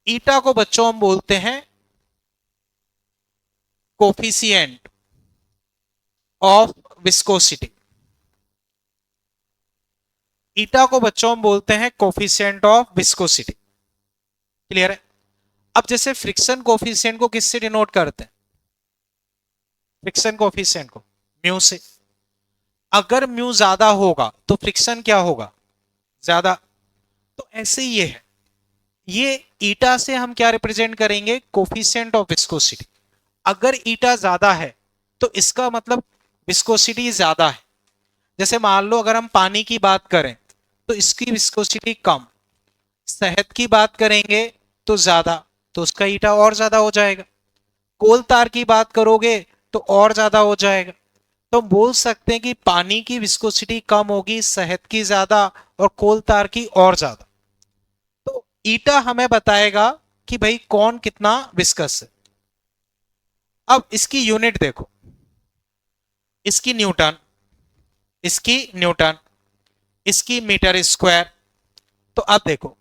ईटा को बच्चों हम बोलते हैं कोफिशिएंट ऑफ विस्कोसिटी। ईटा को बच्चों हम बोलते हैं कोफिशिएंट ऑफ विस्कोसिटी। क्लियर है? अब जैसे फ्रिक्शन कोफिशिएंट को किससे डिनोट करते हैं? फ्रिक्शन कोफिशिएंट को म्यू से। अगर म्यू ज्यादा होगा तो फ्रिक्शन क्या होगा? ज्यादा। तो ऐसे ये है, ये ईटा से हम क्या रिप्रेजेंट करेंगे? Coefficient of viscosity. अगर ईटा ज्यादा है तो इसका मतलब विस्कोसिटी ज्यादा है। जैसे मान लो अगर हम पानी की बात करें तो इसकी विस्कोसिटी कम, शहद की बात करेंगे तो ज्यादा, तो उसका ईटा और ज्यादा हो जाएगा। कोल तार की बात करोगे तो और ज्यादा हो जाएगा। तो हम बोल सकते हैं कि पानी की विस्कोसिटी कम होगी, शहद की ज्यादा और कोल तार की और ज्यादा। तो ईटा हमें बताएगा कि भाई कौन कितना विस्कस है। अब इसकी यूनिट देखो, इसकी न्यूटन, इसकी न्यूटन, इसकी मीटर स्क्वायर। तो अब देखो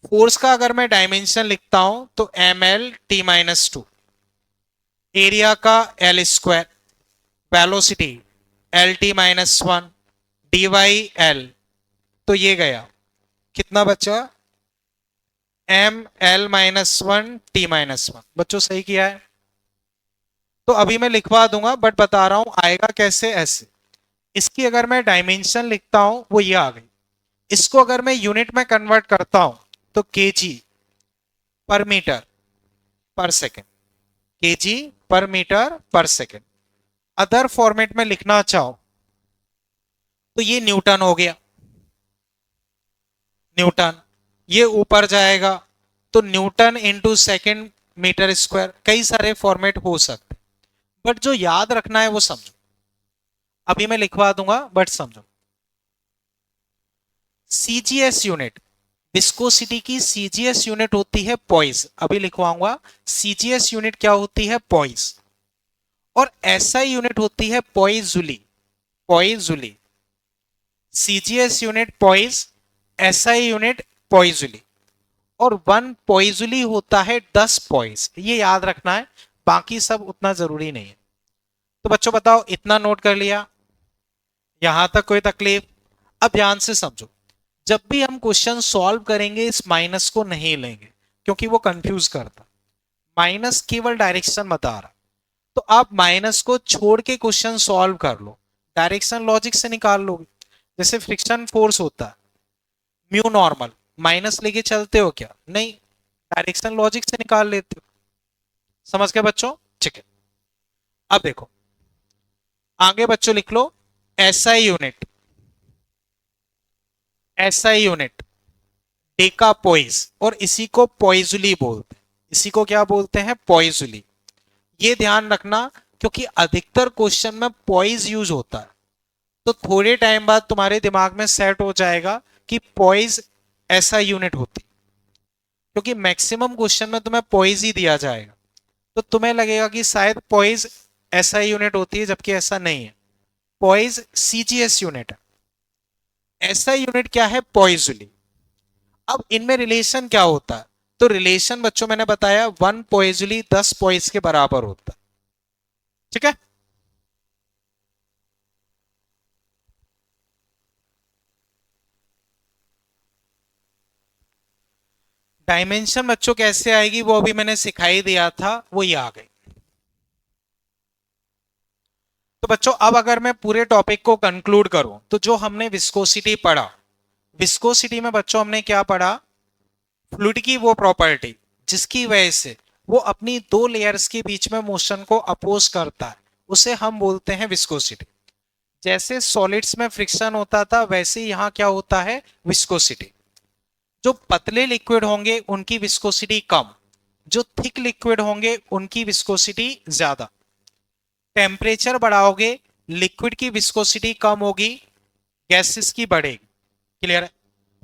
फोर्स का अगर मैं डायमेंशन लिखता हूं तो M L T minus two, area का L square, velocity L T minus one, D Y L. तो ये गया कितना बचा? M L minus one T minus one. बच्चों सही किया है? तो अभी मैं लिखवा दूंगा बट बता रहा हूं आएगा कैसे, ऐसे। इसकी अगर मैं डायमेंशन लिखता हूं वो ये आ गई। इसको अगर मैं यूनिट में कन्वर्ट करता हूं तो केजी पर मीटर पर सेकेंड, केजी पर मीटर पर सेकेंड। अदर फॉर्मेट में लिखना चाहो तो ये न्यूटन हो गया, न्यूटन। ये ऊपर जाएगा तो Newton into second meter square. कई सारे फॉर्मेट हो सकते, बट जो याद रखना है वो समझो। अभी मैं लिखवा दूंगा बट समझो। सीजीएस यूनिट, विस्कोसिटी की सीजीएस यूनिट होती है पॉइज। अभी लिखवाऊंगा, सीजीएस यूनिट क्या होती है? पॉइज। और एसआई यूनिट होती है poiseuille, poiseuille. CGS unit poise, SI unit poiseuille. और वन पॉइजुली होता है 10 पॉइज। ये याद रखना है, बाकी सब उतना जरूरी नहीं है। तो बच्चों बताओ, इतना नोट कर लिया? यहां तक कोई तकलीफ? अब ध्यान से समझो, जब भी हम क्वेश्चन सॉल्व करेंगे इस माइनस को नहीं लेंगे क्योंकि वो कंफ्यूज करता। माइनस केवल डायरेक्शन बता रहा। तो आप माइनस को छोड़ के क्वेश्चन सॉल्व कर लो, डायरेक्शन लॉजिक से निकाल लोगे। जैसे फ्रिक्शन फोर्स होता है म्यू नॉर्मल, माइनस लेके चलते हो क्या? नहीं, डायरेक्शन लॉजिक से निकाल लेते हो। समझ गए बच्चों? ठीक है। अब देखो आगे बच्चों लिख लो SI unit, SI unit deca poise. और इसी को पॉइजुली बोलते हैं। इसी को क्या बोलते हैं? पॉइजुली। ये ध्यान रखना क्योंकि अधिकतर क्वेश्चन में पॉइज यूज होता है। तो थोड़े टाइम बाद तुम्हारे दिमाग में सेट हो जाएगा कि पॉइज ऐसा यूनिट होती, क्योंकि मैक्सिमम क्वेश्चन में तुम्हें पॉइज ही दिया जाएगा। तो तुम्हें लगेगा कि शायद पॉइज ऐसा यूनिट होती है, जबकि ऐसा नहीं है। पॉइज सीजीएस यूनिट है, ऐसा यूनिट क्या है? पॉइजुली। अब इनमें रिलेशन क्या होता है? तो रिलेशन बच्चों मैंने बताया, वन पॉइजुली 10 पॉइज के बराबर होता है। ठीक है? डायमेंशन बच्चों कैसे आएगी वो अभी मैंने सिखाई दिया था, वो ये आ गई। तो बच्चों अब अगर मैं पूरे टॉपिक को कंक्लूड करूं तो जो हमने विस्कोसिटी पढ़ा, विस्कोसिटी में बच्चों हमने क्या पढ़ा, फ्लूइड की वो प्रॉपर्टी जिसकी वजह से वो अपनी दो लेयर्स के बीच में मोशन को अपोज करता है, उसे हम बोलते हैं विस्कोसिटी। जैसे सॉलिड्स में फ्रिक्शन होता था वैसे यहाँ क्या होता है, विस्कोसिटी। जो पतले लिक्विड होंगे उनकी विस्कोसिटी कम, जो थिक लिक्विड होंगे उनकी विस्कोसिटी ज्यादा। टेम्परेचर बढ़ाओगे लिक्विड की विस्कोसिटी कम होगी, गैसेस की बढ़ेगी। क्लियर है।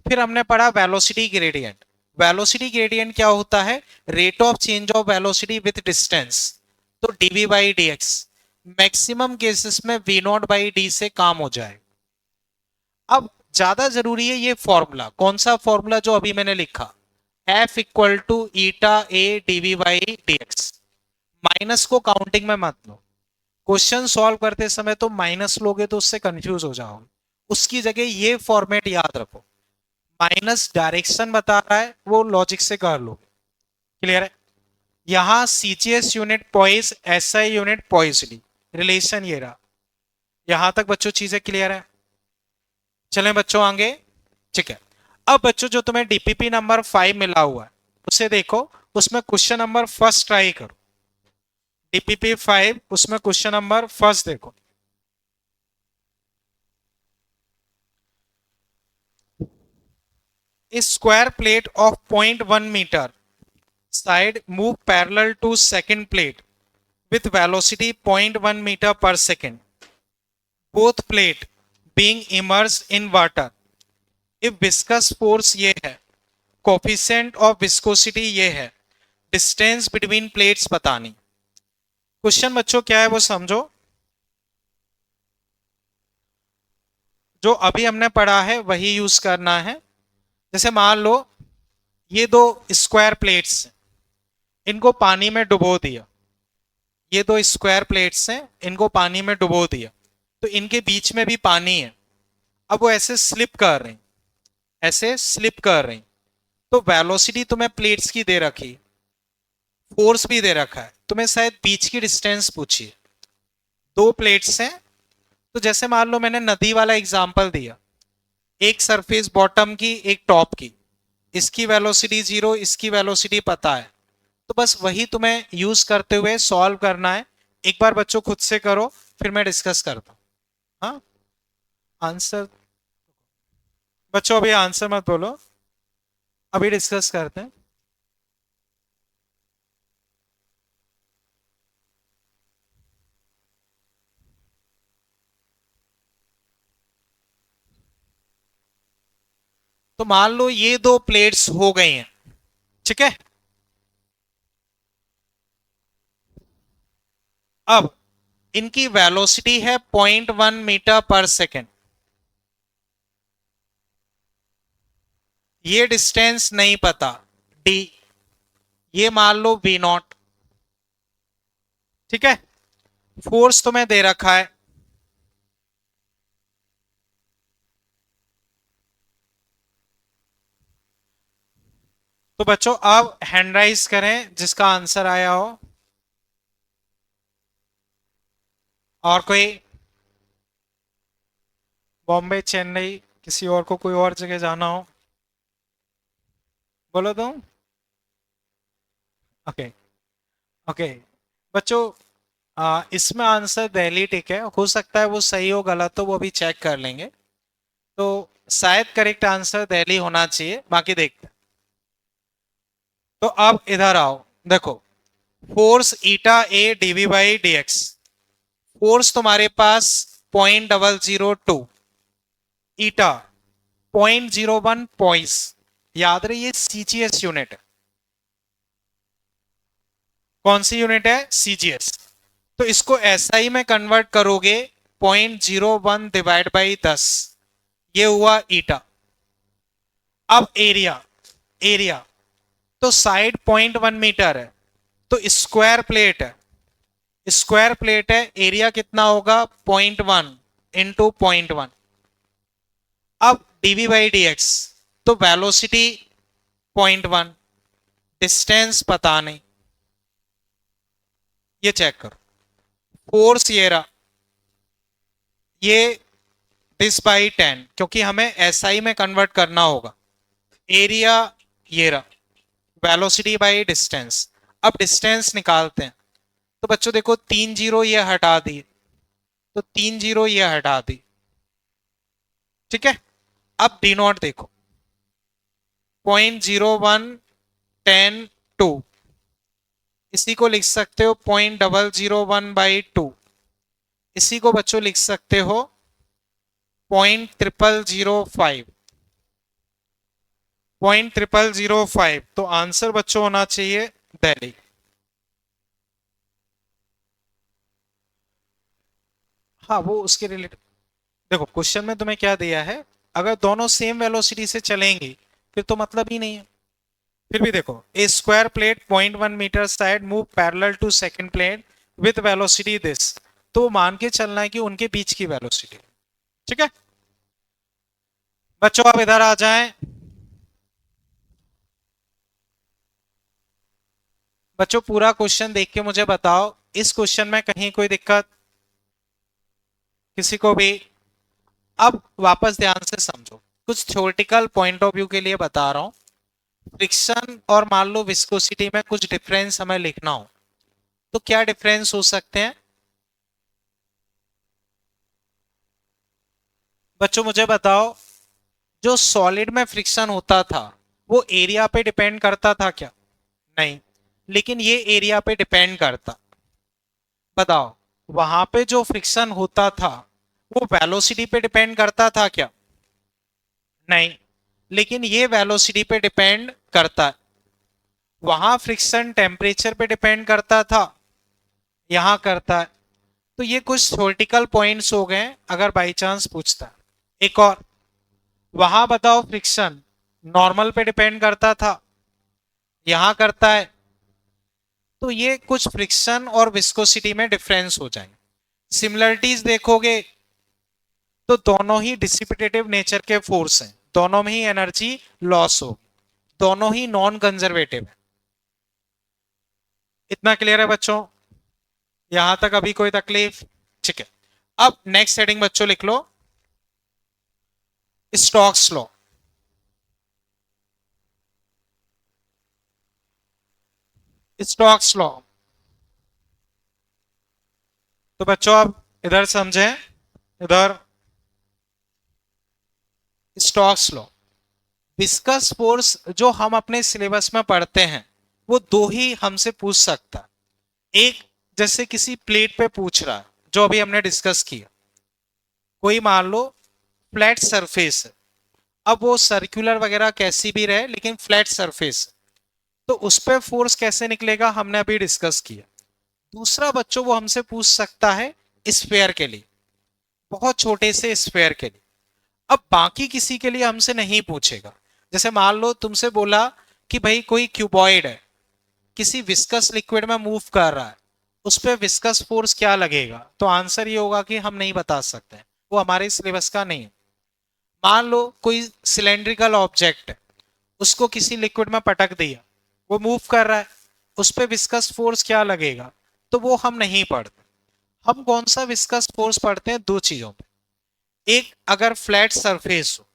फिर हमने पढ़ा वेलोसिटी ग्रेडियंट। वेलोसिटी ग्रेडियंट क्या होता है, rate of change of velocity with distance. तो dv by D x, maximum cases में वी नॉट बाई डी से काम हो जाए। अब ज्यादा जरूरी है ये फॉर्मूला, कौन सा फॉर्मूला, जो अभी मैंने लिखा, F equal to eta A DV by D X. Minus को काउंटिंग में मत लो, क्वेश्चन सॉल्व करते समय तो माइनस लोगे तो उससे कंफ्यूज हो जाओगे, उसकी जगह ये फॉर्मेट याद रखो। माइनस डायरेक्शन बता रहा है, वो लॉजिक से कर लो। क्लियर है। यहां CGS unit poise, SI unit poiseuille, relation ये रहा। यहां तक बच्चों चीजें क्लियर है। चलें बच्चों आगे। ठीक है। अब बच्चों जो तुम्हें डीपीपी नंबर 5 मिला हुआ है उसे देखो, उसमें क्वेश्चन नंबर फर्स्ट ट्राई करो। डीपीपी 5 उसमें क्वेश्चन नंबर फर्स्ट देखो। Square plate of 0.1 meter side move parallel to second plate with velocity 0.1 meter per second, both plate being immersed in water। if viscous force ये है, coefficient of viscosity ये है, distance between plates बतानी। Question बच्चों क्या है वो समझो। जो अभी हमने पढ़ा है वही यूज करना है। जैसे मान लो ये दो स्क्वायर प्लेट्स, इनको पानी में डुबो दिया, ये दो स्क्वायर प्लेट्स हैं, इनको पानी में डुबो दिया, तो इनके बीच में भी पानी है। अब वो ऐसे स्लिप कर रहे हैं, ऐसे स्लिप कर रहे हैं, तो वेलोसिटी तुम्हें प्लेट्स की दे रखी, फोर्स भी दे रखा है, तुम्हें शायद बीच की डिस्टेंस पूछी। दो प्लेट्स हैं, तो जैसे मान लो मैंने नदी वाला एग्जांपल दिया, एक सरफेस बॉटम की एक टॉप की, इसकी वेलोसिटी 0, इसकी वेलोसिटी पता है, तो बस वही तुम्हें यूज करते हुए सॉल्व करना है। एक बार बच्चों खुद से करो, फिर मैं डिस्कस करता हूं। हाँ, आंसर बच्चों अभी आंसर मत बोलो, अभी डिस्कस करते हैं। तो मान लो ये दो प्लेट्स हो गई हैं, ठीक है। अब इनकी वेलोसिटी है 0.1 मीटर पर सेकेंड। ये डिस्टेंस नहीं पता, डी, ये मान लो वी नॉट, ठीक है। फोर्स तुम्हें दे रखा है, तो बच्चों आप हैंड राइज करें जिसका आंसर आया हो। और कोई, बॉम्बे, चेन्नई, किसी और को कोई और जगह जाना हो बोलो तो। ओके ओके बच्चों, इसमें आंसर दिल्ली, ठीक है। हो सकता है वो सही हो गलत हो, वो भी चेक कर लेंगे। तो शायद करेक्ट आंसर दिल्ली होना चाहिए, बाकी देखते हैं। तो अब इधर आओ, देखो, force eta A DV by D X, force तुम्हारे पास 0.002, ईटा 0.01 पॉइस, याद रहे ये सीजीएस यूनिट है। कौन सी यूनिट है, सीजीएस। तो इसको एसआई में कन्वर्ट करोगे, 0.01 डिवाइड बाई 10, ये हुआ ईटा। अब एरिया, एरिया तो साइड 0.1 मीटर है, तो स्क्वायर प्लेट है, स्क्वायर प्लेट है, एरिया कितना होगा 0.1 इंटू 0.1। अब डीवी बाई डी एक्स, तो वेलोसिटी 0.1, डिस्टेंस पता नहीं, ये चेक करो। फोर्स ये रहा, ये दिस बाई 10, क्योंकि हमें एसआई में कन्वर्ट करना होगा। एरिया ये रहा, वेलोसिटी बाई डिस्टेंस। अब डिस्टेंस निकालते हैं। तो बच्चों देखो 3 जीरो ये हटा दिए, तो 3 जीरो ये हटा दी, ठीक है। अब डी नॉट देखो, 0.0110 2, इसी को लिख सकते हो 0.001/2, इसी को बच्चों लिख सकते हो 0.0005, 0.0005। तो आंसर बच्चों होना चाहिए दिल्ली। हाँ वो उसके रिलेटेड, देखो क्वेश्चन में तुम्हें क्या दिया है, अगर दोनों सेम वेलोसिटी से चलेंगे फिर तो मतलब ही नहीं है। फिर भी देखो, a square plate 0.1 metre side move parallel to second plate with velocity this, तो मान के चलना है कि उनके बीच की वेलोसिटी, ठीक है। बच्चों आप इधर आ जाएं। बच्चों पूरा क्वेश्चन देख के मुझे बताओ, इस क्वेश्चन में कहीं कोई दिक्कत किसी को भी? अब वापस ध्यान से समझो, कुछ थ्योरेटिकल पॉइंट ऑफ व्यू के लिए बता रहा हूं। फ्रिक्शन और मान लो विस्कोसिटी में कुछ डिफरेंस हमें लिखना हो, तो क्या डिफरेंस हो सकते हैं? बच्चों मुझे बताओ, जो सॉलिड में फ्रिक्शन होता था वो एरिया पे डिपेंड करता था क्या? नहीं, लेकिन ये एरिया पे डिपेंड करता। बताओ, वहां पे जो फ्रिक्शन होता था वो वेलोसिटी पे डिपेंड करता था क्या? नहीं, लेकिन ये वेलोसिटी पे डिपेंड करता है। वहां फ्रिक्शन टेम्परेचर पे डिपेंड करता था, यहां करता है। तो ये कुछ थ्योरेटिकल पॉइंट्स हो गए अगर बाई चांस पूछता है। एक और, वहां बताओ फ्रिक्शन नॉर्मल पे डिपेंड करता था, यहां करता है। तो ये कुछ फ्रिक्शन और विस्कोसिटी में डिफरेंस हो जाएंगे। सिमिलरिटीज देखोगे तो दोनों ही डिसिपिटेटिव नेचर के फोर्स हैं, दोनों में ही एनर्जी लॉस हो, दोनों ही नॉन कंजर्वेटिव है। इतना क्लियर है बच्चों? यहां तक अभी कोई तकलीफ? ठीक है। अब नेक्स्ट हेडिंग बच्चों लिख लो, स्टोक्स लॉ। स्टोक्स लॉ, तो बच्चों अब इधर समझें, इधर स्टोक्स लॉ। विस्कस फोर्स जो हम अपने सिलेबस में पढ़ते हैं वो दो ही हमसे पूछ सकता है। एक, जैसे किसी प्लेट पे पूछ रहा है, जो अभी हमने डिस्कस किया। कोई मान लो फ्लैट सरफेस है, अब वो सर्कुलर वगैरह कैसी भी रहे लेकिन फ्लैट सरफेस, तो उस पर फोर्स कैसे निकलेगा हमने अभी डिस्कस किया। दूसरा बच्चों वो हमसे पूछ सकता है स्फेयर के लिए, बहुत छोटे से स्फेयर के लिए। अब बाकी किसी के लिए हमसे नहीं पूछेगा। जैसे मान लो तुमसे बोला कि भाई कोई क्यूबॉइड है, किसी विस्कस लिक्विड में मूव कर रहा है, उस पर विस्कस फोर्स क्या लगेगा, तो आंसर ये होगा कि हम नहीं बता सकते, वो हमारे सिलेबस का नहीं है। मान लो कोई सिलेंड्रिकल ऑब्जेक्ट है, उसको किसी लिक्विड में पटक दिया, वो मूव कर रहा है, उस पर विस्कस फोर्स क्या लगेगा, तो वो हम नहीं पढ़ते। हम कौन सा विस्कस फोर्स पढ़ते हैं? दो चीजों पे। एक, अगर फ्लैट सरफेस हो,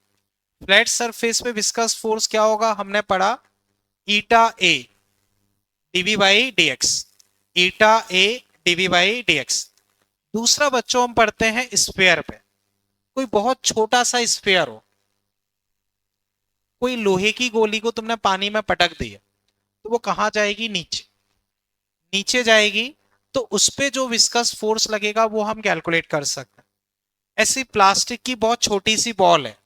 फ्लैट सरफेस पे विस्कस फोर्स क्या होगा हमने पढ़ा, eta A DV by D x, eta A DV by D x. दूसरा बच्चों हम पढ़ते हैं स्फेयर पे। कोई बहुत छोटा सा स्फेयर हो, कोई लोहे की गोली को तुमने पानी में पटक दिया, तो वो कहां जाएगी? नीचे, नीचे जाएगी। तो उस पे जो विस्कस फोर्स लगेगा वो हम कैलकुलेट कर सकते हैं। ऐसी प्लास्टिक की बहुत छोटी सी बॉल है,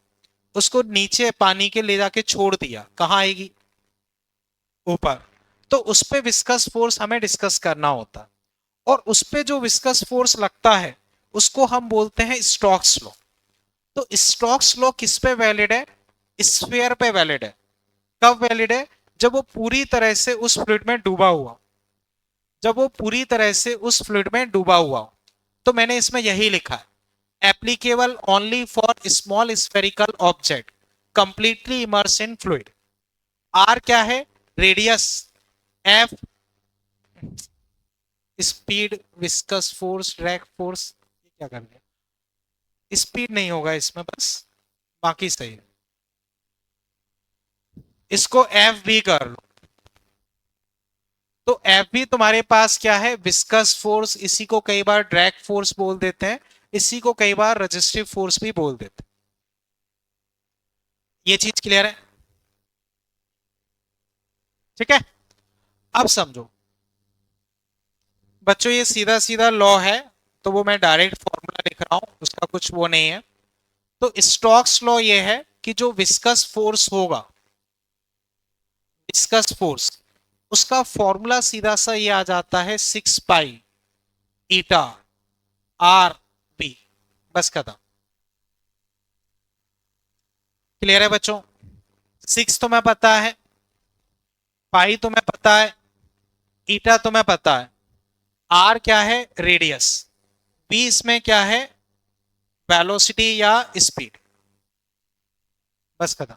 उसको नीचे पानी के ले जाके छोड़ दिया, कहां आएगी? ऊपर। तो उस पे विस्कस फोर्स हमें डिस्कस करना होता, और उस पे जो विस्कस फोर्स लगता है उसको हम बोलते हैं स्टोक्स लॉ। तो स्टोक्स लॉ किस पे वैलिड है? स्फीयर पे वैलिड है। कब वैलिड है? जब वो पूरी तरह से उस फ्लूइड में डूबा हुआ, जब वो पूरी तरह से उस फ्लूइड में डूबा हुआ हो। तो मैंने इसमें यही लिखा है, applicable only for small spherical object completely immerse in fluid. R क्या है? Radius F speed, viscous force, drag force, क्या कर रहे हैं, स्पीड नहीं होगा इसमें, बस बाकी सही है। इसको एफ भी कर लो, तो एफ भी तुम्हारे पास क्या है, विस्कस फोर्स, इसी को कई बार ड्रैग फोर्स बोल देते हैं, इसी को कई बार रजिस्टिव फोर्स भी बोल देते हैं। ये चीज क्लियर है? ठीक है। अब समझो बच्चों, ये सीधा सीधा लॉ है, तो वो मैं डायरेक्ट फॉर्मूला लिख रहा हूं, उसका कुछ वो नहीं है। तो स्टोक्स लॉ ये है कि जो विस्कस फोर्स होगा, विस्कस फोर्स, उसका फॉर्मूला सीधा सा ये आ जाता है 6 पाई ईटा आर बी, बस खत्म। क्लियर है बच्चों? 6 तुम्हें पता है, पाई तुम्हें पता है, ईटा तुम्हें पता है, आर क्या है, रेडियस, बी इसमें क्या है, वेलोसिटी या स्पीड, बस खत्म।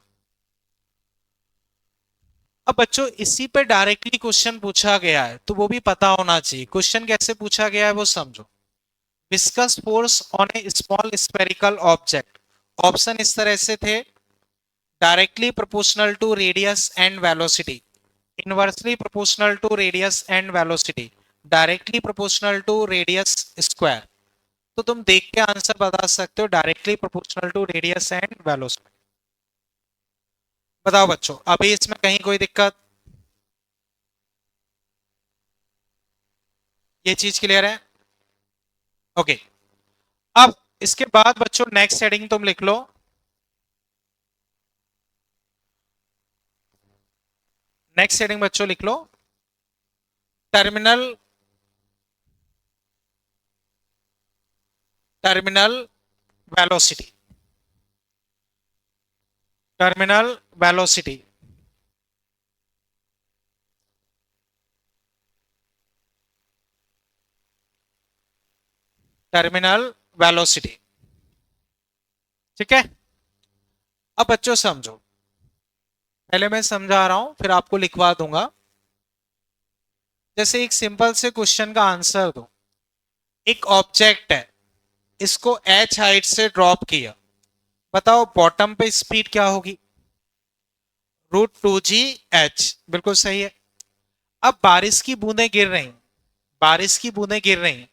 अब बच्चों इसी पे डायरेक्टली क्वेश्चन पूछा गया है, तो वो भी पता होना चाहिए। क्वेश्चन कैसे पूछा गया है वो समझो। Viscous force on a small spherical object, option इस तरह से थे, directly proportional to radius and velocity, inversely proportional to radius and velocity, directly proportional to radius square. तो तुम देख के आंसर बता सकते हो, directly proportional to radius and velocity. बताओ बच्चों, अभी इसमें कहीं कोई दिक्कत? ये चीज क्लियर है? ओके। अब इसके बाद बच्चों नेक्स्ट हेडिंग तुम लिख लो, नेक्स्ट हेडिंग बच्चों लिख लो, terminal, terminal velocity, terminal velocity. Terminal velocity, ठीक है। अब बच्चों समझो, पहले मैं समझा रहा हूं फिर आपको लिखवा दूंगा। जैसे एक सिंपल से क्वेश्चन का आंसर दो। एक ऑब्जेक्ट है, इसको h हाइट से ड्रॉप किया, बताओ बॉटम पे स्पीड क्या होगी? √2g h, बिल्कुल सही है। अब बारिश की बूंदें गिर रही हैं, बारिश की बूंदें गिर रही हैं,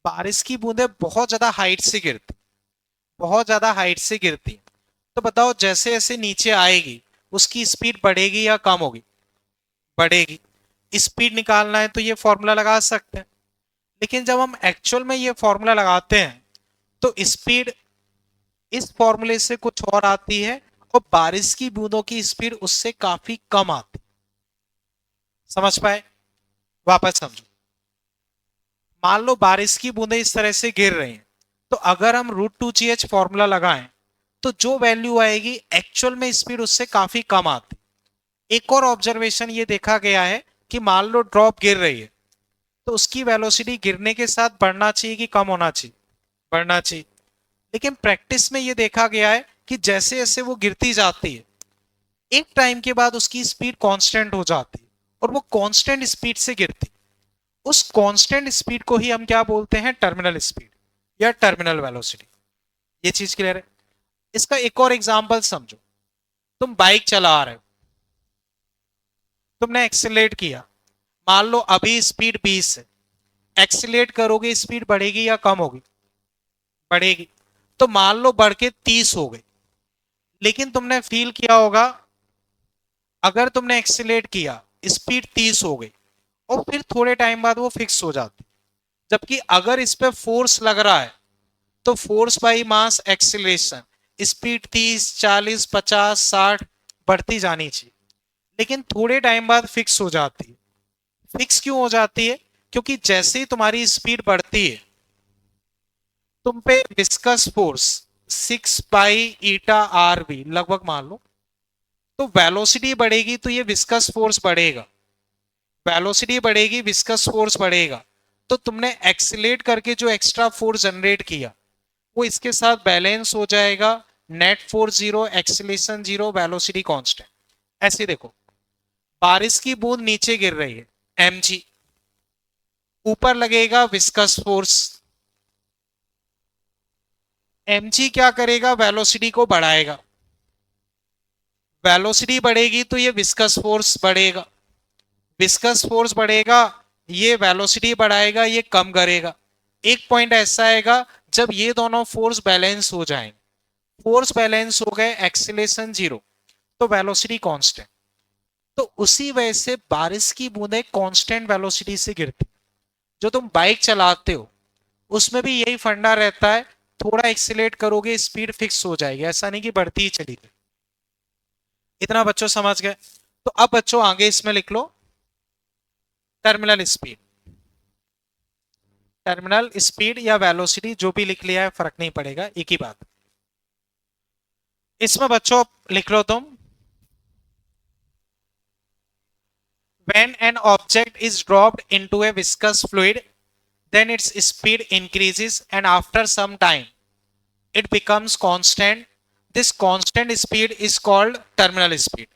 बारिश की बूंदें बहुत ज्यादा हाइट से गिरती, बहुत ज्यादा हाइट से गिरती। तो बताओ जैसे जैसे नीचे आएगी उसकी स्पीड बढ़ेगी या कम होगी? बढ़ेगी। स्पीड निकालना है तो ये फॉर्मूला लगा सकते हैं, लेकिन जब हम एक्चुअल में ये फॉर्मूला लगाते हैं तो स्पीड इस फॉर्मूले से कुछ और आती है, और बारिश की बूंदों की स्पीड उससे काफी कम आती। समझ पाए? वापस समझो। मान लो बारिश की बूंदें इस तरह से गिर रही हैं, तो अगर हम √2gh फॉर्मूला लगाएं तो जो वैल्यू आएगी एक्चुअल में स्पीड उससे काफी कम आती। एक और ऑब्जर्वेशन ये देखा गया है कि मान लो ड्रॉप गिर रही है, तो उसकी वेलोसिटी गिरने के साथ बढ़ना चाहिए कि कम होना चाहिए? बढ़ना चाहिए। लेकिन प्रैक्टिस में ये देखा गया है कि जैसे जैसे वो गिरती जाती है, एक टाइम के बाद उसकी स्पीड कांस्टेंट हो जाती है, और वो कांस्टेंट स्पीड से गिरती। उस कांस्टेंट स्पीड को ही हम क्या बोलते हैं? टर्मिनल स्पीड या टर्मिनल वेलोसिटी। ये चीज क्लियर है? इसका एक और एग्जांपल समझो। तुम बाइक चला रहे हो, तुमने एक्सीलरेट किया, मान लो अभी स्पीड 20 है, एक्सीलरेट करोगे स्पीड बढ़ेगी या कम होगी? बढ़ेगी। तो मान लो बढ़ के 30 हो गई, लेकिन तुमने फील किया होगा, अगर तुमने एक्सीलरेट किया स्पीड 30 हो गई और फिर थोड़े टाइम बाद वो फिक्स हो जाती, जबकि अगर इस पे फोर्स लग रहा है तो force by mass acceleration, speed 30, 40, 50, 60 बढ़ती जानी चाहिए, लेकिन थोड़े टाइम बाद फिक्स हो जाती है। फिक्स क्यों हो जाती है? क्योंकि जैसे ही तुम्हारी स्पीड बढ़ती है, तुम पे विस्कस फोर्स 6 पाई ईटा आर बी लगभग मान लो, तो वेलोसिटी बढ़ेगी तो ये विस्कस फोर्स बढ़ेगा, वेलोसिटी बढ़ेगी विस्कस फोर्स बढ़ेगा, तो तुमने एक्सीलेट करके जो एक्स्ट्रा फोर्स जनरेट किया वो इसके साथ बैलेंस हो जाएगा, net force zero, acceleration zero, velocity constant. ऐसे देखो, बारिश की बूंद नीचे गिर रही है, mg, ऊपर लगेगा विस्कस फोर्स, mg क्या करेगा, वेलोसिटी को बढ़ाएगा, वेलोसिटी बढ़ेगी तो ये विस्कस फोर्स बढ़ेगा, विस्कस फोर्स बढ़ेगा, ये वेलोसिटी बढ़ाएगा, ये कम करेगा। एक पॉइंट ऐसा आएगा जब ये दोनों फोर्स बैलेंस हो जाएंगे, फोर्स बैलेंस हो गए, एक्सीलरेशन जीरो, तो वेलोसिटी कांस्टेंट। तो उसी वजह से बारिश की बूंदें कांस्टेंट वेलोसिटी से गिरती। जो तुम बाइक चलाते हो उसमें भी यही फंडा रहता है, थोड़ा एक्सीलेट करोगे स्पीड फिक्स हो जाएगी, ऐसा नहीं कि बढ़ती ही चली गई। इतना बच्चों समझ गए? तो अब बच्चों आगे इसमें लिख लो टर्मिनल स्पीड, टर्मिनल स्पीड या वेलोसिटी जो भी लिख लिया है फर्क नहीं पड़ेगा, एक ही बात। इसमें बच्चों लिख लो तुम, when an object is dropped into a viscous fluid, then its speed increases and after some time it becomes constant. This constant speed is called terminal speed.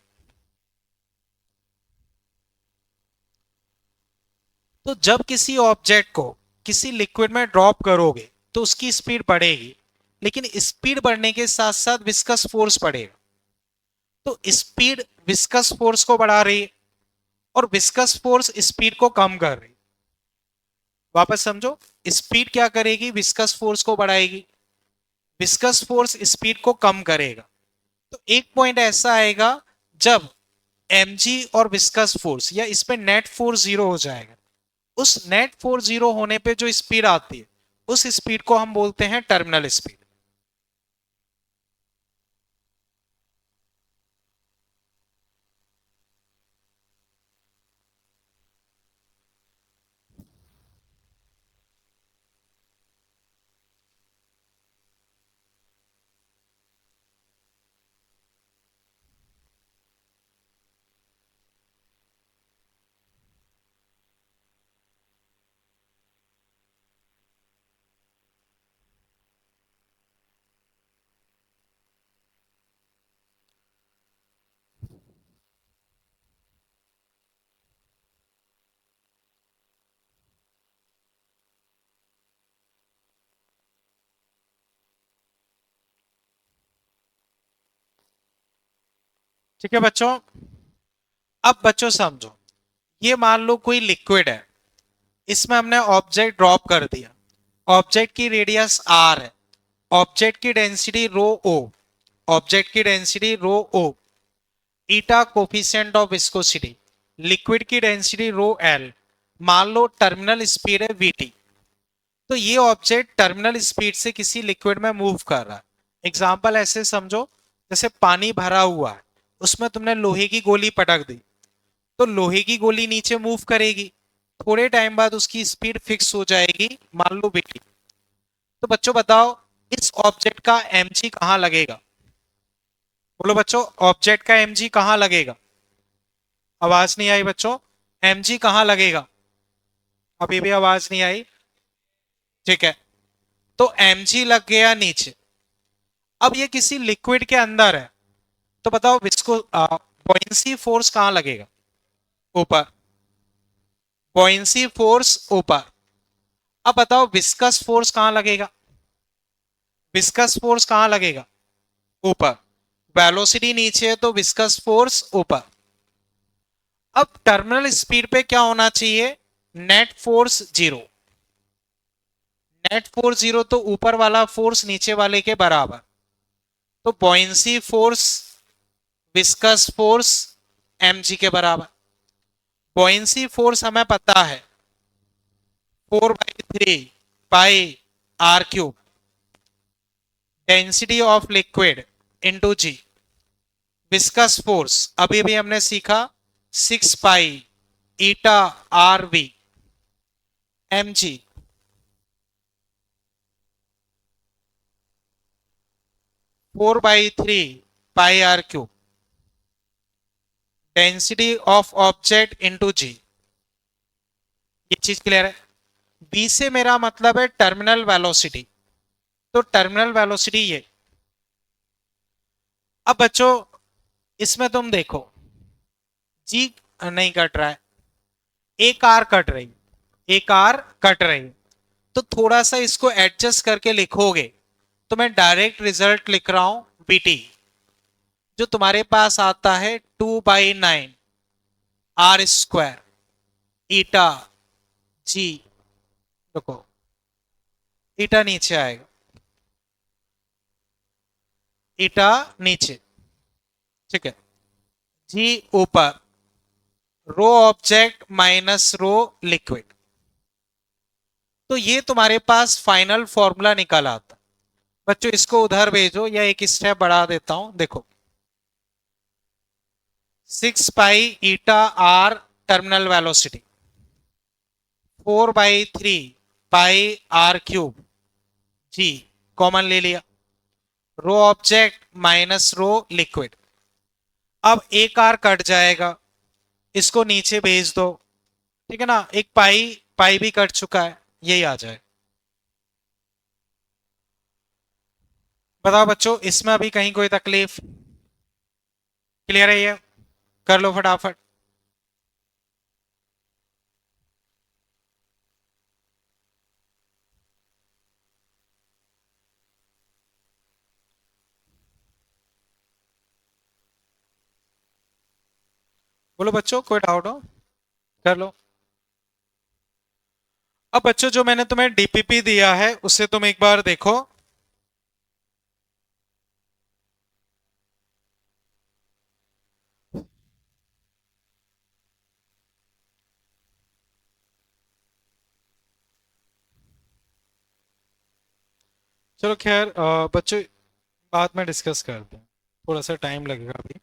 तो जब किसी ऑब्जेक्ट को किसी लिक्विड में ड्रॉप करोगे तो उसकी स्पीड बढ़ेगी, लेकिन स्पीड बढ़ने के साथ साथ विस्कस फोर्स बढ़ेगा। तो स्पीड विस्कस फोर्स को बढ़ा रही है और विस्कस फोर्स स्पीड को कम कर रही है। वापस समझो, स्पीड क्या करेगी, विस्कस फोर्स को बढ़ाएगी, विस्कस फोर्स स्पीड को कम करेगा। तो एक पॉइंट ऐसा आएगा जब mg और विस्कस फोर्स या इस पे नेट फोर्स जीरो हो जाएगा। उस नेट फोर्स जीरो होने पे जो स्पीड आती है उस स्पीड को हम बोलते हैं टर्मिनल स्पीड। ठीक है बच्चों, अब बच्चों समझो, ये मान लो कोई लिक्विड है, इसमें हमने ऑब्जेक्ट ड्रॉप कर दिया, ऑब्जेक्ट की रेडियस r है, ऑब्जेक्ट की डेंसिटी रो ओ, ऑब्जेक्ट की density rho O, eta coefficient of viscosity, liquid की डेंसिटी रो एल, मान लो टर्मिनल स्पीड है vt। तो ये ऑब्जेक्ट टर्मिनल स्पीड से किसी लिक्विड में मूव कर रहा है। एग्जांपल ऐसे समझो, जैसे पानी भरा हुआ है, उसमें तुमने लोहे की गोली पटक दी, तो लोहे की गोली नीचे मूव करेगी, थोड़े टाइम बाद उसकी स्पीड फिक्स हो जाएगी, मान लो vt। तो बच्चों बताओ इस ऑब्जेक्ट का mg कहां लगेगा? बोलो बच्चों, ऑब्जेक्ट का mg कहां लगेगा? आवाज नहीं आई बच्चों, mg कहां लगेगा? अभी भी आवाज नहीं आई। ठीक है, तो mg लग गया नीचे। अब ये किसी लिक्विड के अंदर है, तो बताओ विस्को बॉयंसी फोर्स कहां लगेगा? ऊपर, बॉयंसी फोर्स ऊपर। अब बताओ विस्कस फोर्स कहां लगेगा? विस्कस फोर्स कहां लगेगा? ऊपर। वेलोसिटी नीचे है तो विस्कस फोर्स ऊपर। अब टर्मिनल स्पीड पे क्या होना चाहिए? Net force zero. Net force zero तो ऊपर वाला फोर्स नीचे वाले के बराबर, तो buoyancy force viscous force mg के बराबर। बॉयंसी फोर्स हमें पता है 4/3 pi r cube, density of liquid into g. Viscous force अभी भी हमने सीखा 6 pi eta r v mg। 4/3 pi r cube, density of object into g. ये चीज क्लियर है? बी से मेरा मतलब है टर्मिनल वेलोसिटी, तो टर्मिनल वेलोसिटी ये। अब बच्चों इसमें तुम देखो, जी नहीं कट रहा है, एक आर कट रही, एक आर कट रही, तो थोड़ा सा इसको एडजस्ट करके लिखोगे तो मैं डायरेक्ट रिजल्ट लिख रहा हूं बीटी, जो तुम्हारे पास आता है 2/9 आर स्क्वायर ईटा जी। देखो ईटा नीचे आएगा, ईटा नीचे, ठीक है, जी ऊपर, रो ऑब्जेक्ट माइनस रो लिक्विड। तो ये तुम्हारे पास फाइनल फॉर्मूला निकल आता। बच्चों इसको उधर भेजो या एक स्टेप बढ़ा देता हूं, देखो 6 pi r terminal velocity, 4/3 pi r³ g, common ले लिया, rho object minus rho liquid. अब एक आर कट जाएगा, इसको नीचे भेज दो, ठीक है ना, एक पाई, पाई भी कट चुका है, यही आ जाए। बताओ बच्चों इसमें अभी कहीं कोई तकलीफ? क्लियर है ये? कर लो फटाफट। बोलो बच्चों कोई डाउट हो? कर लो। अब बच्चों जो मैंने तुम्हें डीपीपी दिया है उसे तुम एक बार देखो। चलो खैर बच्चों बाद में डिस्कस करते हैं, थोड़ा सा टाइम लगेगा अभी।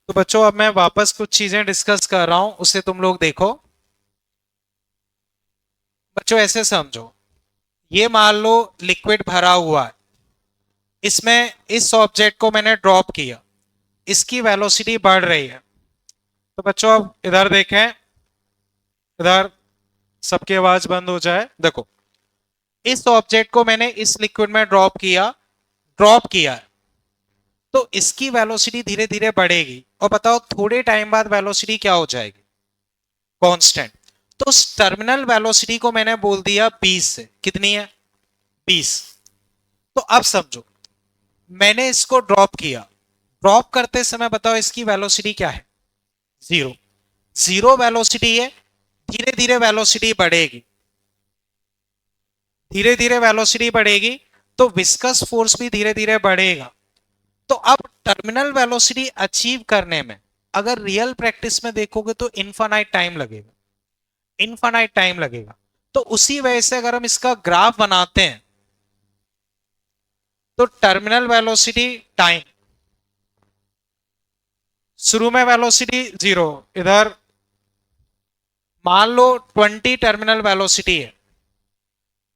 तो बच्चों अब मैं वापस कुछ चीजें डिस्कस कर रहा हूं, उसे तुम लोग देखो। बच्चों ऐसे समझो, ये मान लो लिक्विड भरा हुआ है, इसमें इस ऑब्जेक्ट को मैंने ड्रॉप किया, इसकी वेलोसिटी बढ़ रही है। तो बच्चों अब इधर देखें, इधर सबकी आवाज बंद हो जाए, देखो इस ऑब्जेक्ट को मैंने इस लिक्विड में ड्रॉप किया है, तो इसकी वेलोसिटी धीरे धीरे बढ़ेगी, और बताओ थोड़े टाइम बाद वेलोसिटी क्या हो जाएगी? कांस्टेंट। तो टर्मिनल वेलोसिटी को मैंने बोल दिया 20 से, कितनी है? 20। तो अब समझो, मैंने इसको ड्रॉप किया, ड्रॉप करते समय बताओ इसकी वेलोसिटी क्या है? 0। जीरो वेलोसिटी है, धीरे धीरे वेलोसिटी बढ़ेगी, धीरे धीरे वेलोसिटी बढ़ेगी, तो विस्कस फोर्स भी धीरे धीरे बढ़ेगा। तो अब टर्मिनल वेलोसिटी अचीव करने में अगर रियल प्रैक्टिस में देखोगे तो इनफाइनाइट टाइम लगेगा, इनफाइनाइट टाइम लगेगा। तो उसी वजह से अगर हम इसका ग्राफ बनाते हैं तो टर्मिनल वेलोसिटी टाइम, शुरू में वेलोसिटी 0, इधर मान लो 20 टर्मिनल वेलोसिटी है,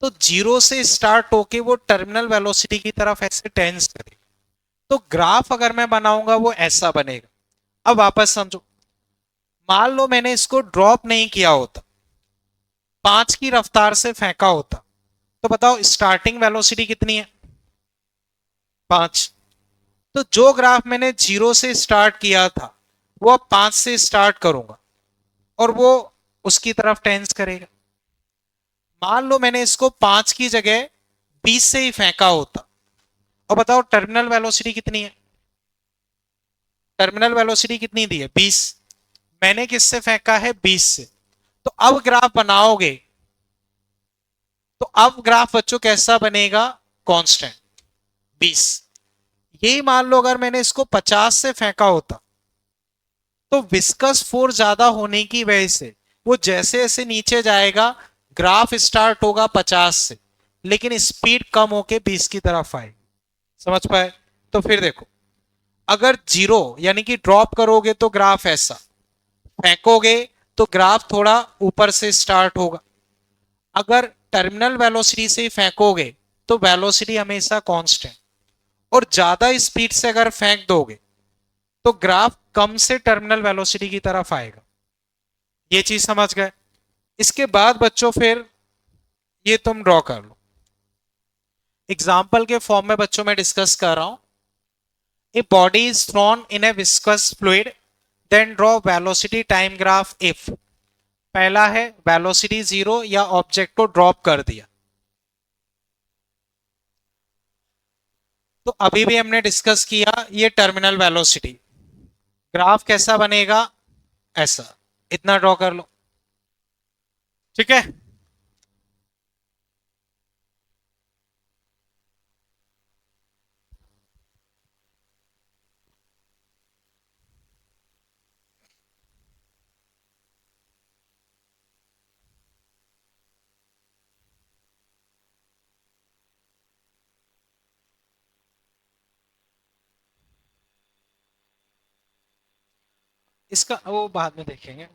तो 0 से स्टार्ट होके वो टर्मिनल वेलोसिटी की तरफ ऐसे टेंस करेगा। तो ग्राफ अगर मैं बनाऊंगा वो ऐसा बनेगा। अब वापस समझो, मान लो मैंने इसको ड्रॉप नहीं किया होता, 5 की रफ्तार से फेंका होता, तो बताओ स्टार्टिंग वेलोसिटी कितनी है? 5। तो जो ग्राफ मैंने 0 से स्टार्ट किया था वो अब 5 से स्टार्ट करूंगा और वो उसकी तरफ टेंस करेगा। मान लो मैंने इसको 5 की जगह 20 से ही फेंका होता, और बताओ टर्मिनल वेलोसिटी कितनी है? टर्मिनल वेलोसिटी कितनी दी है? 20। मैंने किससे फेंका है? 20 से। तो अब ग्राफ बनाओगे तो अब ग्राफ बच्चों कैसा बनेगा? कांस्टेंट 20। यही मान लो अगर मैंने इसको 50 से फेंका होता, तो विस्कस फोर्स ज्यादा होने की वजह से वो जैसे जैसे नीचे जाएगा ग्राफ स्टार्ट होगा 50 से, लेकिन स्पीड कम होके 20 की तरफ आएगी। समझ पाए? तो फिर देखो, अगर जीरो यानी कि ड्रॉप करोगे तो ग्राफ ऐसा, फेंकोगे तो ग्राफ थोड़ा ऊपर से स्टार्ट होगा। अगर टर्मिनल वेलोसिटी से फेंकोगे तो वेलोसिटी हमेशा कांस्टेंट, और ज्यादा स्पीड से अगर फेंक दोगे तो ग्राफ कम से टर्मिनल वेलोसिटी की तरफ आएगा। ये चीज समझ गए? इसके बाद बच्चों फिर ये तुम ड्रॉ कर लो, एग्जाम्पल के फॉर्म में बच्चों में डिस्कस कर रहा हूं। A body is thrown in a viscous fluid, then draw velocity time graph if. पहला है वेलोसिटी 0 या ऑब्जेक्ट को ड्रॉप कर दिया। तो अभी भी हमने डिस्कस किया ये टर्मिनल वेलोसिटी, ग्राफ कैसा बनेगा? ऐसा। इतना ड्रॉ कर लो। ठीक है? इसका वो बाद में देखेंगे,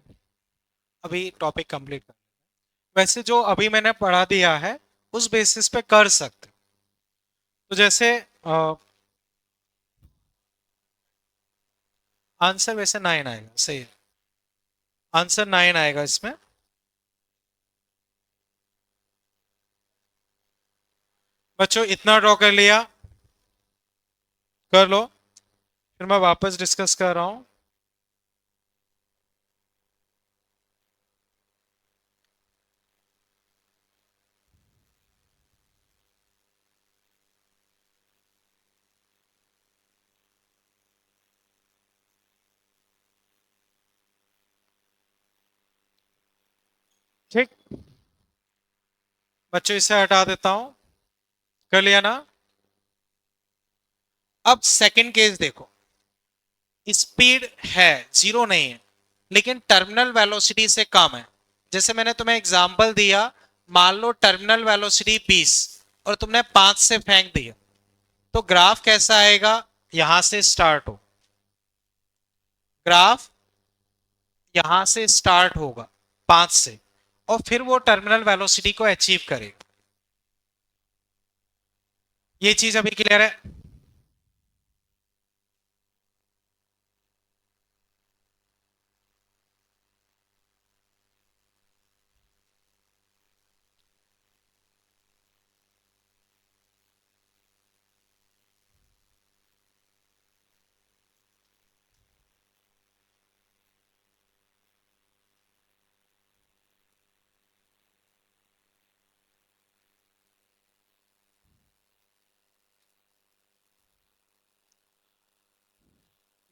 अभी टॉपिक कंप्लीट कर। वैसे जो अभी मैंने पढ़ा दिया है उस बेसिस पे कर सकते। तो जैसे आंसर वैसे 9 आएगा, सही है। आंसर 9 आएगा इसमें। बच्चों इतना ड्रॉ कर लिया? कर लो। फिर मैं वापस डिस्कस कर रहा हूं। ठीक, बच्चों इसे हटा देता हूं। कर लिया ना? अब सेकंड केस देखो, स्पीड है, जीरो नहीं है, लेकिन टर्मिनल वेलोसिटी से कम है। जैसे मैंने तुम्हें एग्जांपल दिया, मान लो टर्मिनल वेलोसिटी 20 और तुमने 5 से फेंक दिया, तो ग्राफ कैसा आएगा? यहां से स्टार्ट हो, ग्राफ यहां से स्टार्ट होगा 5 से, और फिर वो टर्मिनल वेलोसिटी को अचीव करेगा। ये चीज अभी क्लियर है?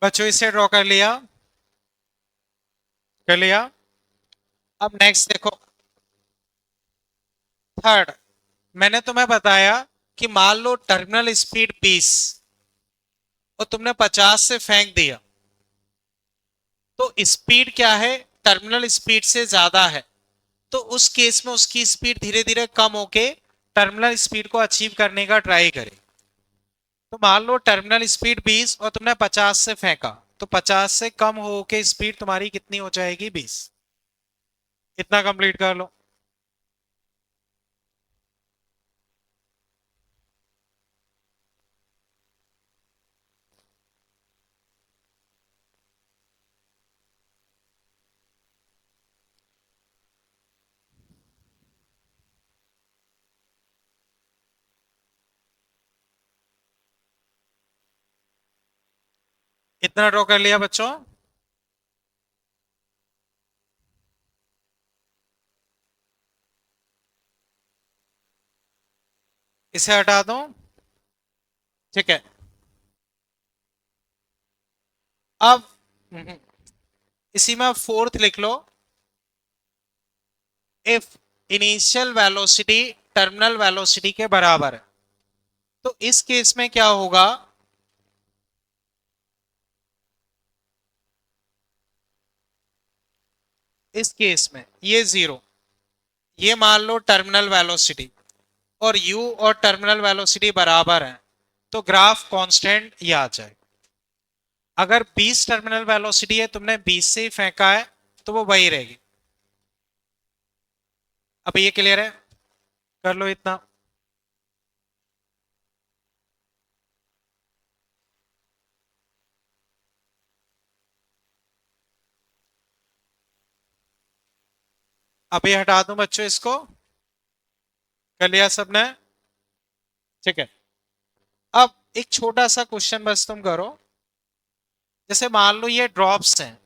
बच्चों इसे ड्रॉ कर लिया? कर लिया? अब नेक्स्ट देखो, थर्ड। मैंने तुम्हें बताया कि मान लो टर्मिनल स्पीड 20 और तुमने 50 से फेंक दिया, तो स्पीड क्या है? टर्मिनल स्पीड से ज्यादा है। तो उस केस में उसकी स्पीड धीरे धीरे कम होके टर्मिनल स्पीड को अचीव करने का ट्राई करे। तो मान लो टर्मिनल स्पीड 20 और तुमने 50 से फेंका, तो 50 से कम होके स्पीड तुम्हारी कितनी हो जाएगी? 20। इतना कंप्लीट कर लो। इतना ड्रॉ कर लिया बच्चों। इसे हटा दूं। ठीक है। अब इसी में फोर्थ लिख लो। If initial velocity terminal velocity के बराबर है, तो इस केस में क्या होगा? इस केस में ये जीरो, ये मान लो टर्मिनल वेलोसिटी, और u और टर्मिनल वेलोसिटी बराबर है, तो ग्राफ कांस्टेंट ये आ जाए। अगर 20 टर्मिनल वेलोसिटी है, तुमने 20 से ही फेंका है, तो वो वही रहेगी। अब ये क्लियर है? कर लो इतना। अब ये हटा दूं बच्चों इसको। कर लिया सबने? ठीक है। अब एक छोटा सा क्वेश्चन बस तुम करो। जैसे मान लो ये ड्रॉप्स हैं,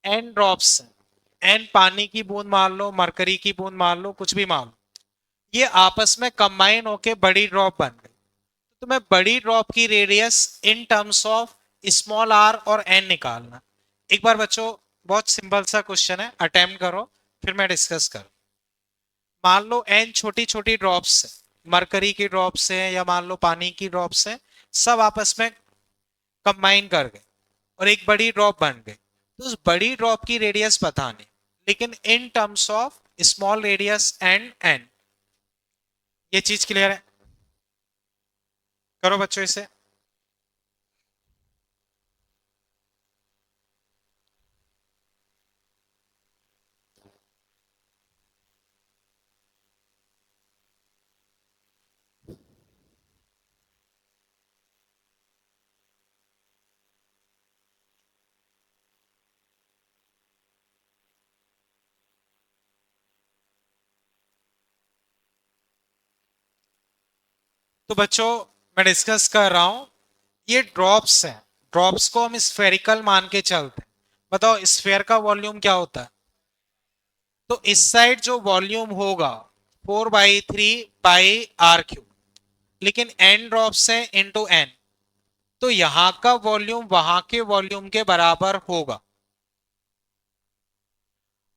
एन ड्रॉप्स हैं, एन पानी की बूंद मान लो, मरकरी की बूंद मान लो, कुछ भी मान लो, ये आपस में कंबाइन होके बड़ी ड्रॉप बन गई। तो तुम्हें बड़ी ड्रॉप की radius in terms of small r और एन निकालना। एक बार बच्चों, बहुत सिंपल सा क्वेश्चन है, अटेम्प्ट करो, फिर मैं डिस्कस करूं। मान लो एन छोटी छोटी ड्रॉप्स है, मरकरी की ड्रॉप्स है या मान लो पानी की ड्रॉप्स है, सब आपस में कंबाइन कर गए और एक बड़ी ड्रॉप बन गई। तो उस बड़ी ड्रॉप की रेडियस बतानी, लेकिन in terms of small radius and n. ये चीज क्लियर है? करो बच्चों इसे। तो बच्चों, मैं डिस्कस कर रहा हूं, ये ड्रॉप्स हैं, ड्रॉप्स को हम स्फेरिकल मान के चलते हैं। बताओ स्फेयर का वॉल्यूम क्या होता है? तो इस साइड जो वॉल्यूम होगा 4/3 पाई r क्यूब, लेकिन एन ड्रॉप्स है इंटू एन, तो यहां का वॉल्यूम वहां के वॉल्यूम के बराबर होगा।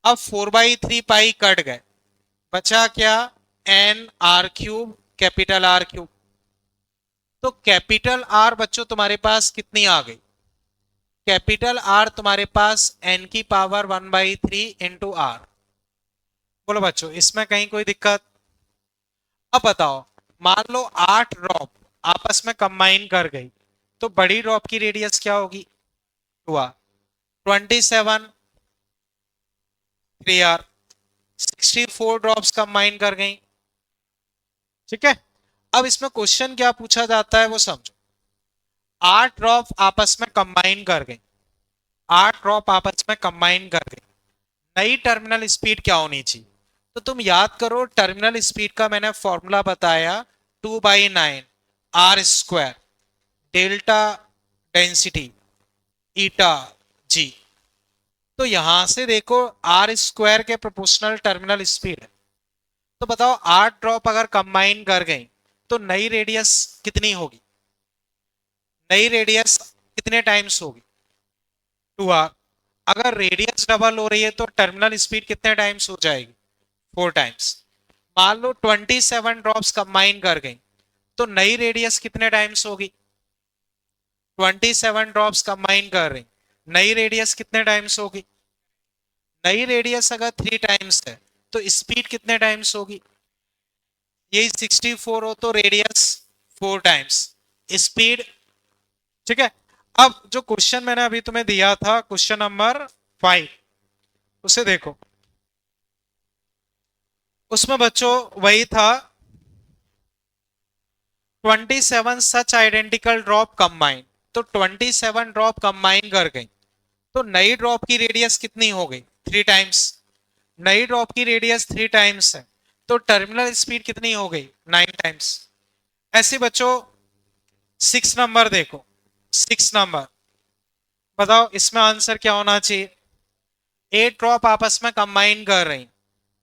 अब 4/3 पाई कट गए, बचा क्या? n r cube, capital R cube. तो कैपिटल आर बच्चों तुम्हारे पास कितनी आ गई? कैपिटल आर तुम्हारे पास n की पावर 1/3 इंटू आर। बोलो बच्चों, इसमें कहीं कोई दिक्कत? अब बताओ, मान लो 8 ड्रॉप आपस में कंबाइन कर गई, तो बड़ी ड्रॉप की रेडियस क्या होगी? हुआ 27 3r, 64 ड्रॉप्स कंबाइन कर गई। ठीक है। अब इसमें क्वेश्चन क्या पूछा जाता है वो समझो। 8 ड्रॉप आपस में कंबाइन कर गई, 8 ड्रॉप आपस में कंबाइन कर गई, नई टर्मिनल स्पीड क्या होनी चाहिए? तो तुम याद करो, टर्मिनल स्पीड का मैंने फॉर्मूला बताया, 2/9 r² डेल्टा डेंसिटी ईटा जी। तो यहां से देखो, r² के प्रोपोर्शनल टर्मिनल स्पीड है। तो बताओ 8 ड्रॉप अगर कंबाइन कर गई, तो नई रेडियस कितनी होगी? नई रेडियस कितने टाइम्स होगी? 2r। अगर रेडियस डबल हो रही है, तो टर्मिनल स्पीड कितने टाइम्स हो जाएगी? 4 टाइम्स। मान लो 27 ड्रॉप्स कंबाइन कर गई, तो नई रेडियस कितने टाइम्स होगी? 27 ड्रॉप्स कंबाइन कर रही, नई रेडियस कितने टाइम्स होगी? नई रेडियस अगर 3 टाइम्स है, तो स्पीड कितने टाइम्स होगी? यही 64 हो तो रेडियस 4 टाइम्स स्पीड। ठीक है। अब जो क्वेश्चन मैंने अभी तुम्हें दिया था, क्वेश्चन नंबर 5, उसे देखो। उसमें बच्चों वही था, 27 सच आइडेंटिकल ड्रॉप कंबाइन। तो 27 ड्रॉप कंबाइन कर गई, तो नई ड्रॉप की रेडियस कितनी हो गई? 3 टाइम्स। नई ड्रॉप की रेडियस 3 टाइम्स है, तो टर्मिनल स्पीड कितनी हो गई? 9 टाइम्स। ऐसे बच्चों 6 नंबर देखो, 6 नंबर, बताओ इसमें आंसर क्या होना चाहिए? 8 ड्रॉप आपस में कंबाइन कर रही,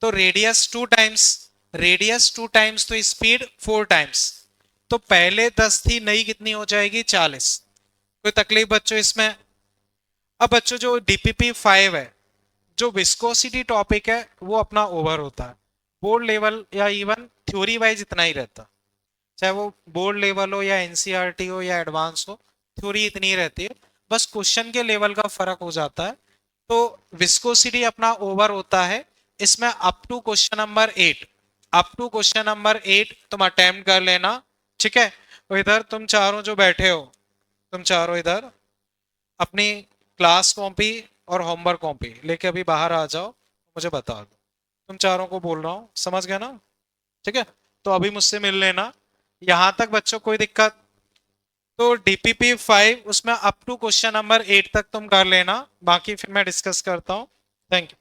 तो रेडियस 2 टाइम्स, रेडियस 2 टाइम्स तो स्पीड 4 टाइम्स। तो पहले 10 थी, नई कितनी हो जाएगी? 40। कोई तकलीफ बच्चों इसमें? अब बच्चों जो DPP5 है, जो विस्कोसिटी टॉपिक है वो अपना ओवर होता है। बोर्ड लेवल या इवन थ्योरी वाइज इतना ही रहता, चाहे वो बोर्ड लेवल हो या एनसीईआरटी हो या एडवांस हो, थ्योरी इतनी ही रहती है। बस क्वेश्चन के लेवल का फर्क हो जाता है। तो विस्कोसिटी अपना ओवर होता है इसमें up to question number 8। Up to question number 8 तुम अटेम्प्ट कर लेना, ठीक है। और इधर तुम चारों जो बैठे हो, तुम चारों इधर अपनी क्लास कॉपी और होमवर्क कॉपी लेके अभी बाहर आ जाओ, मुझे बता दो। तुम चारों को बोल रहा हूँ, समझ गया ना? ठीक है, तो अभी मुझसे मिल लेना। यहां तक बच्चों कोई दिक्कत? तो DPP5 उसमें अप टू क्वेश्चन नंबर 8 तक तुम कर लेना, बाकी फिर मैं डिस्कस करता हूँ। Thank you.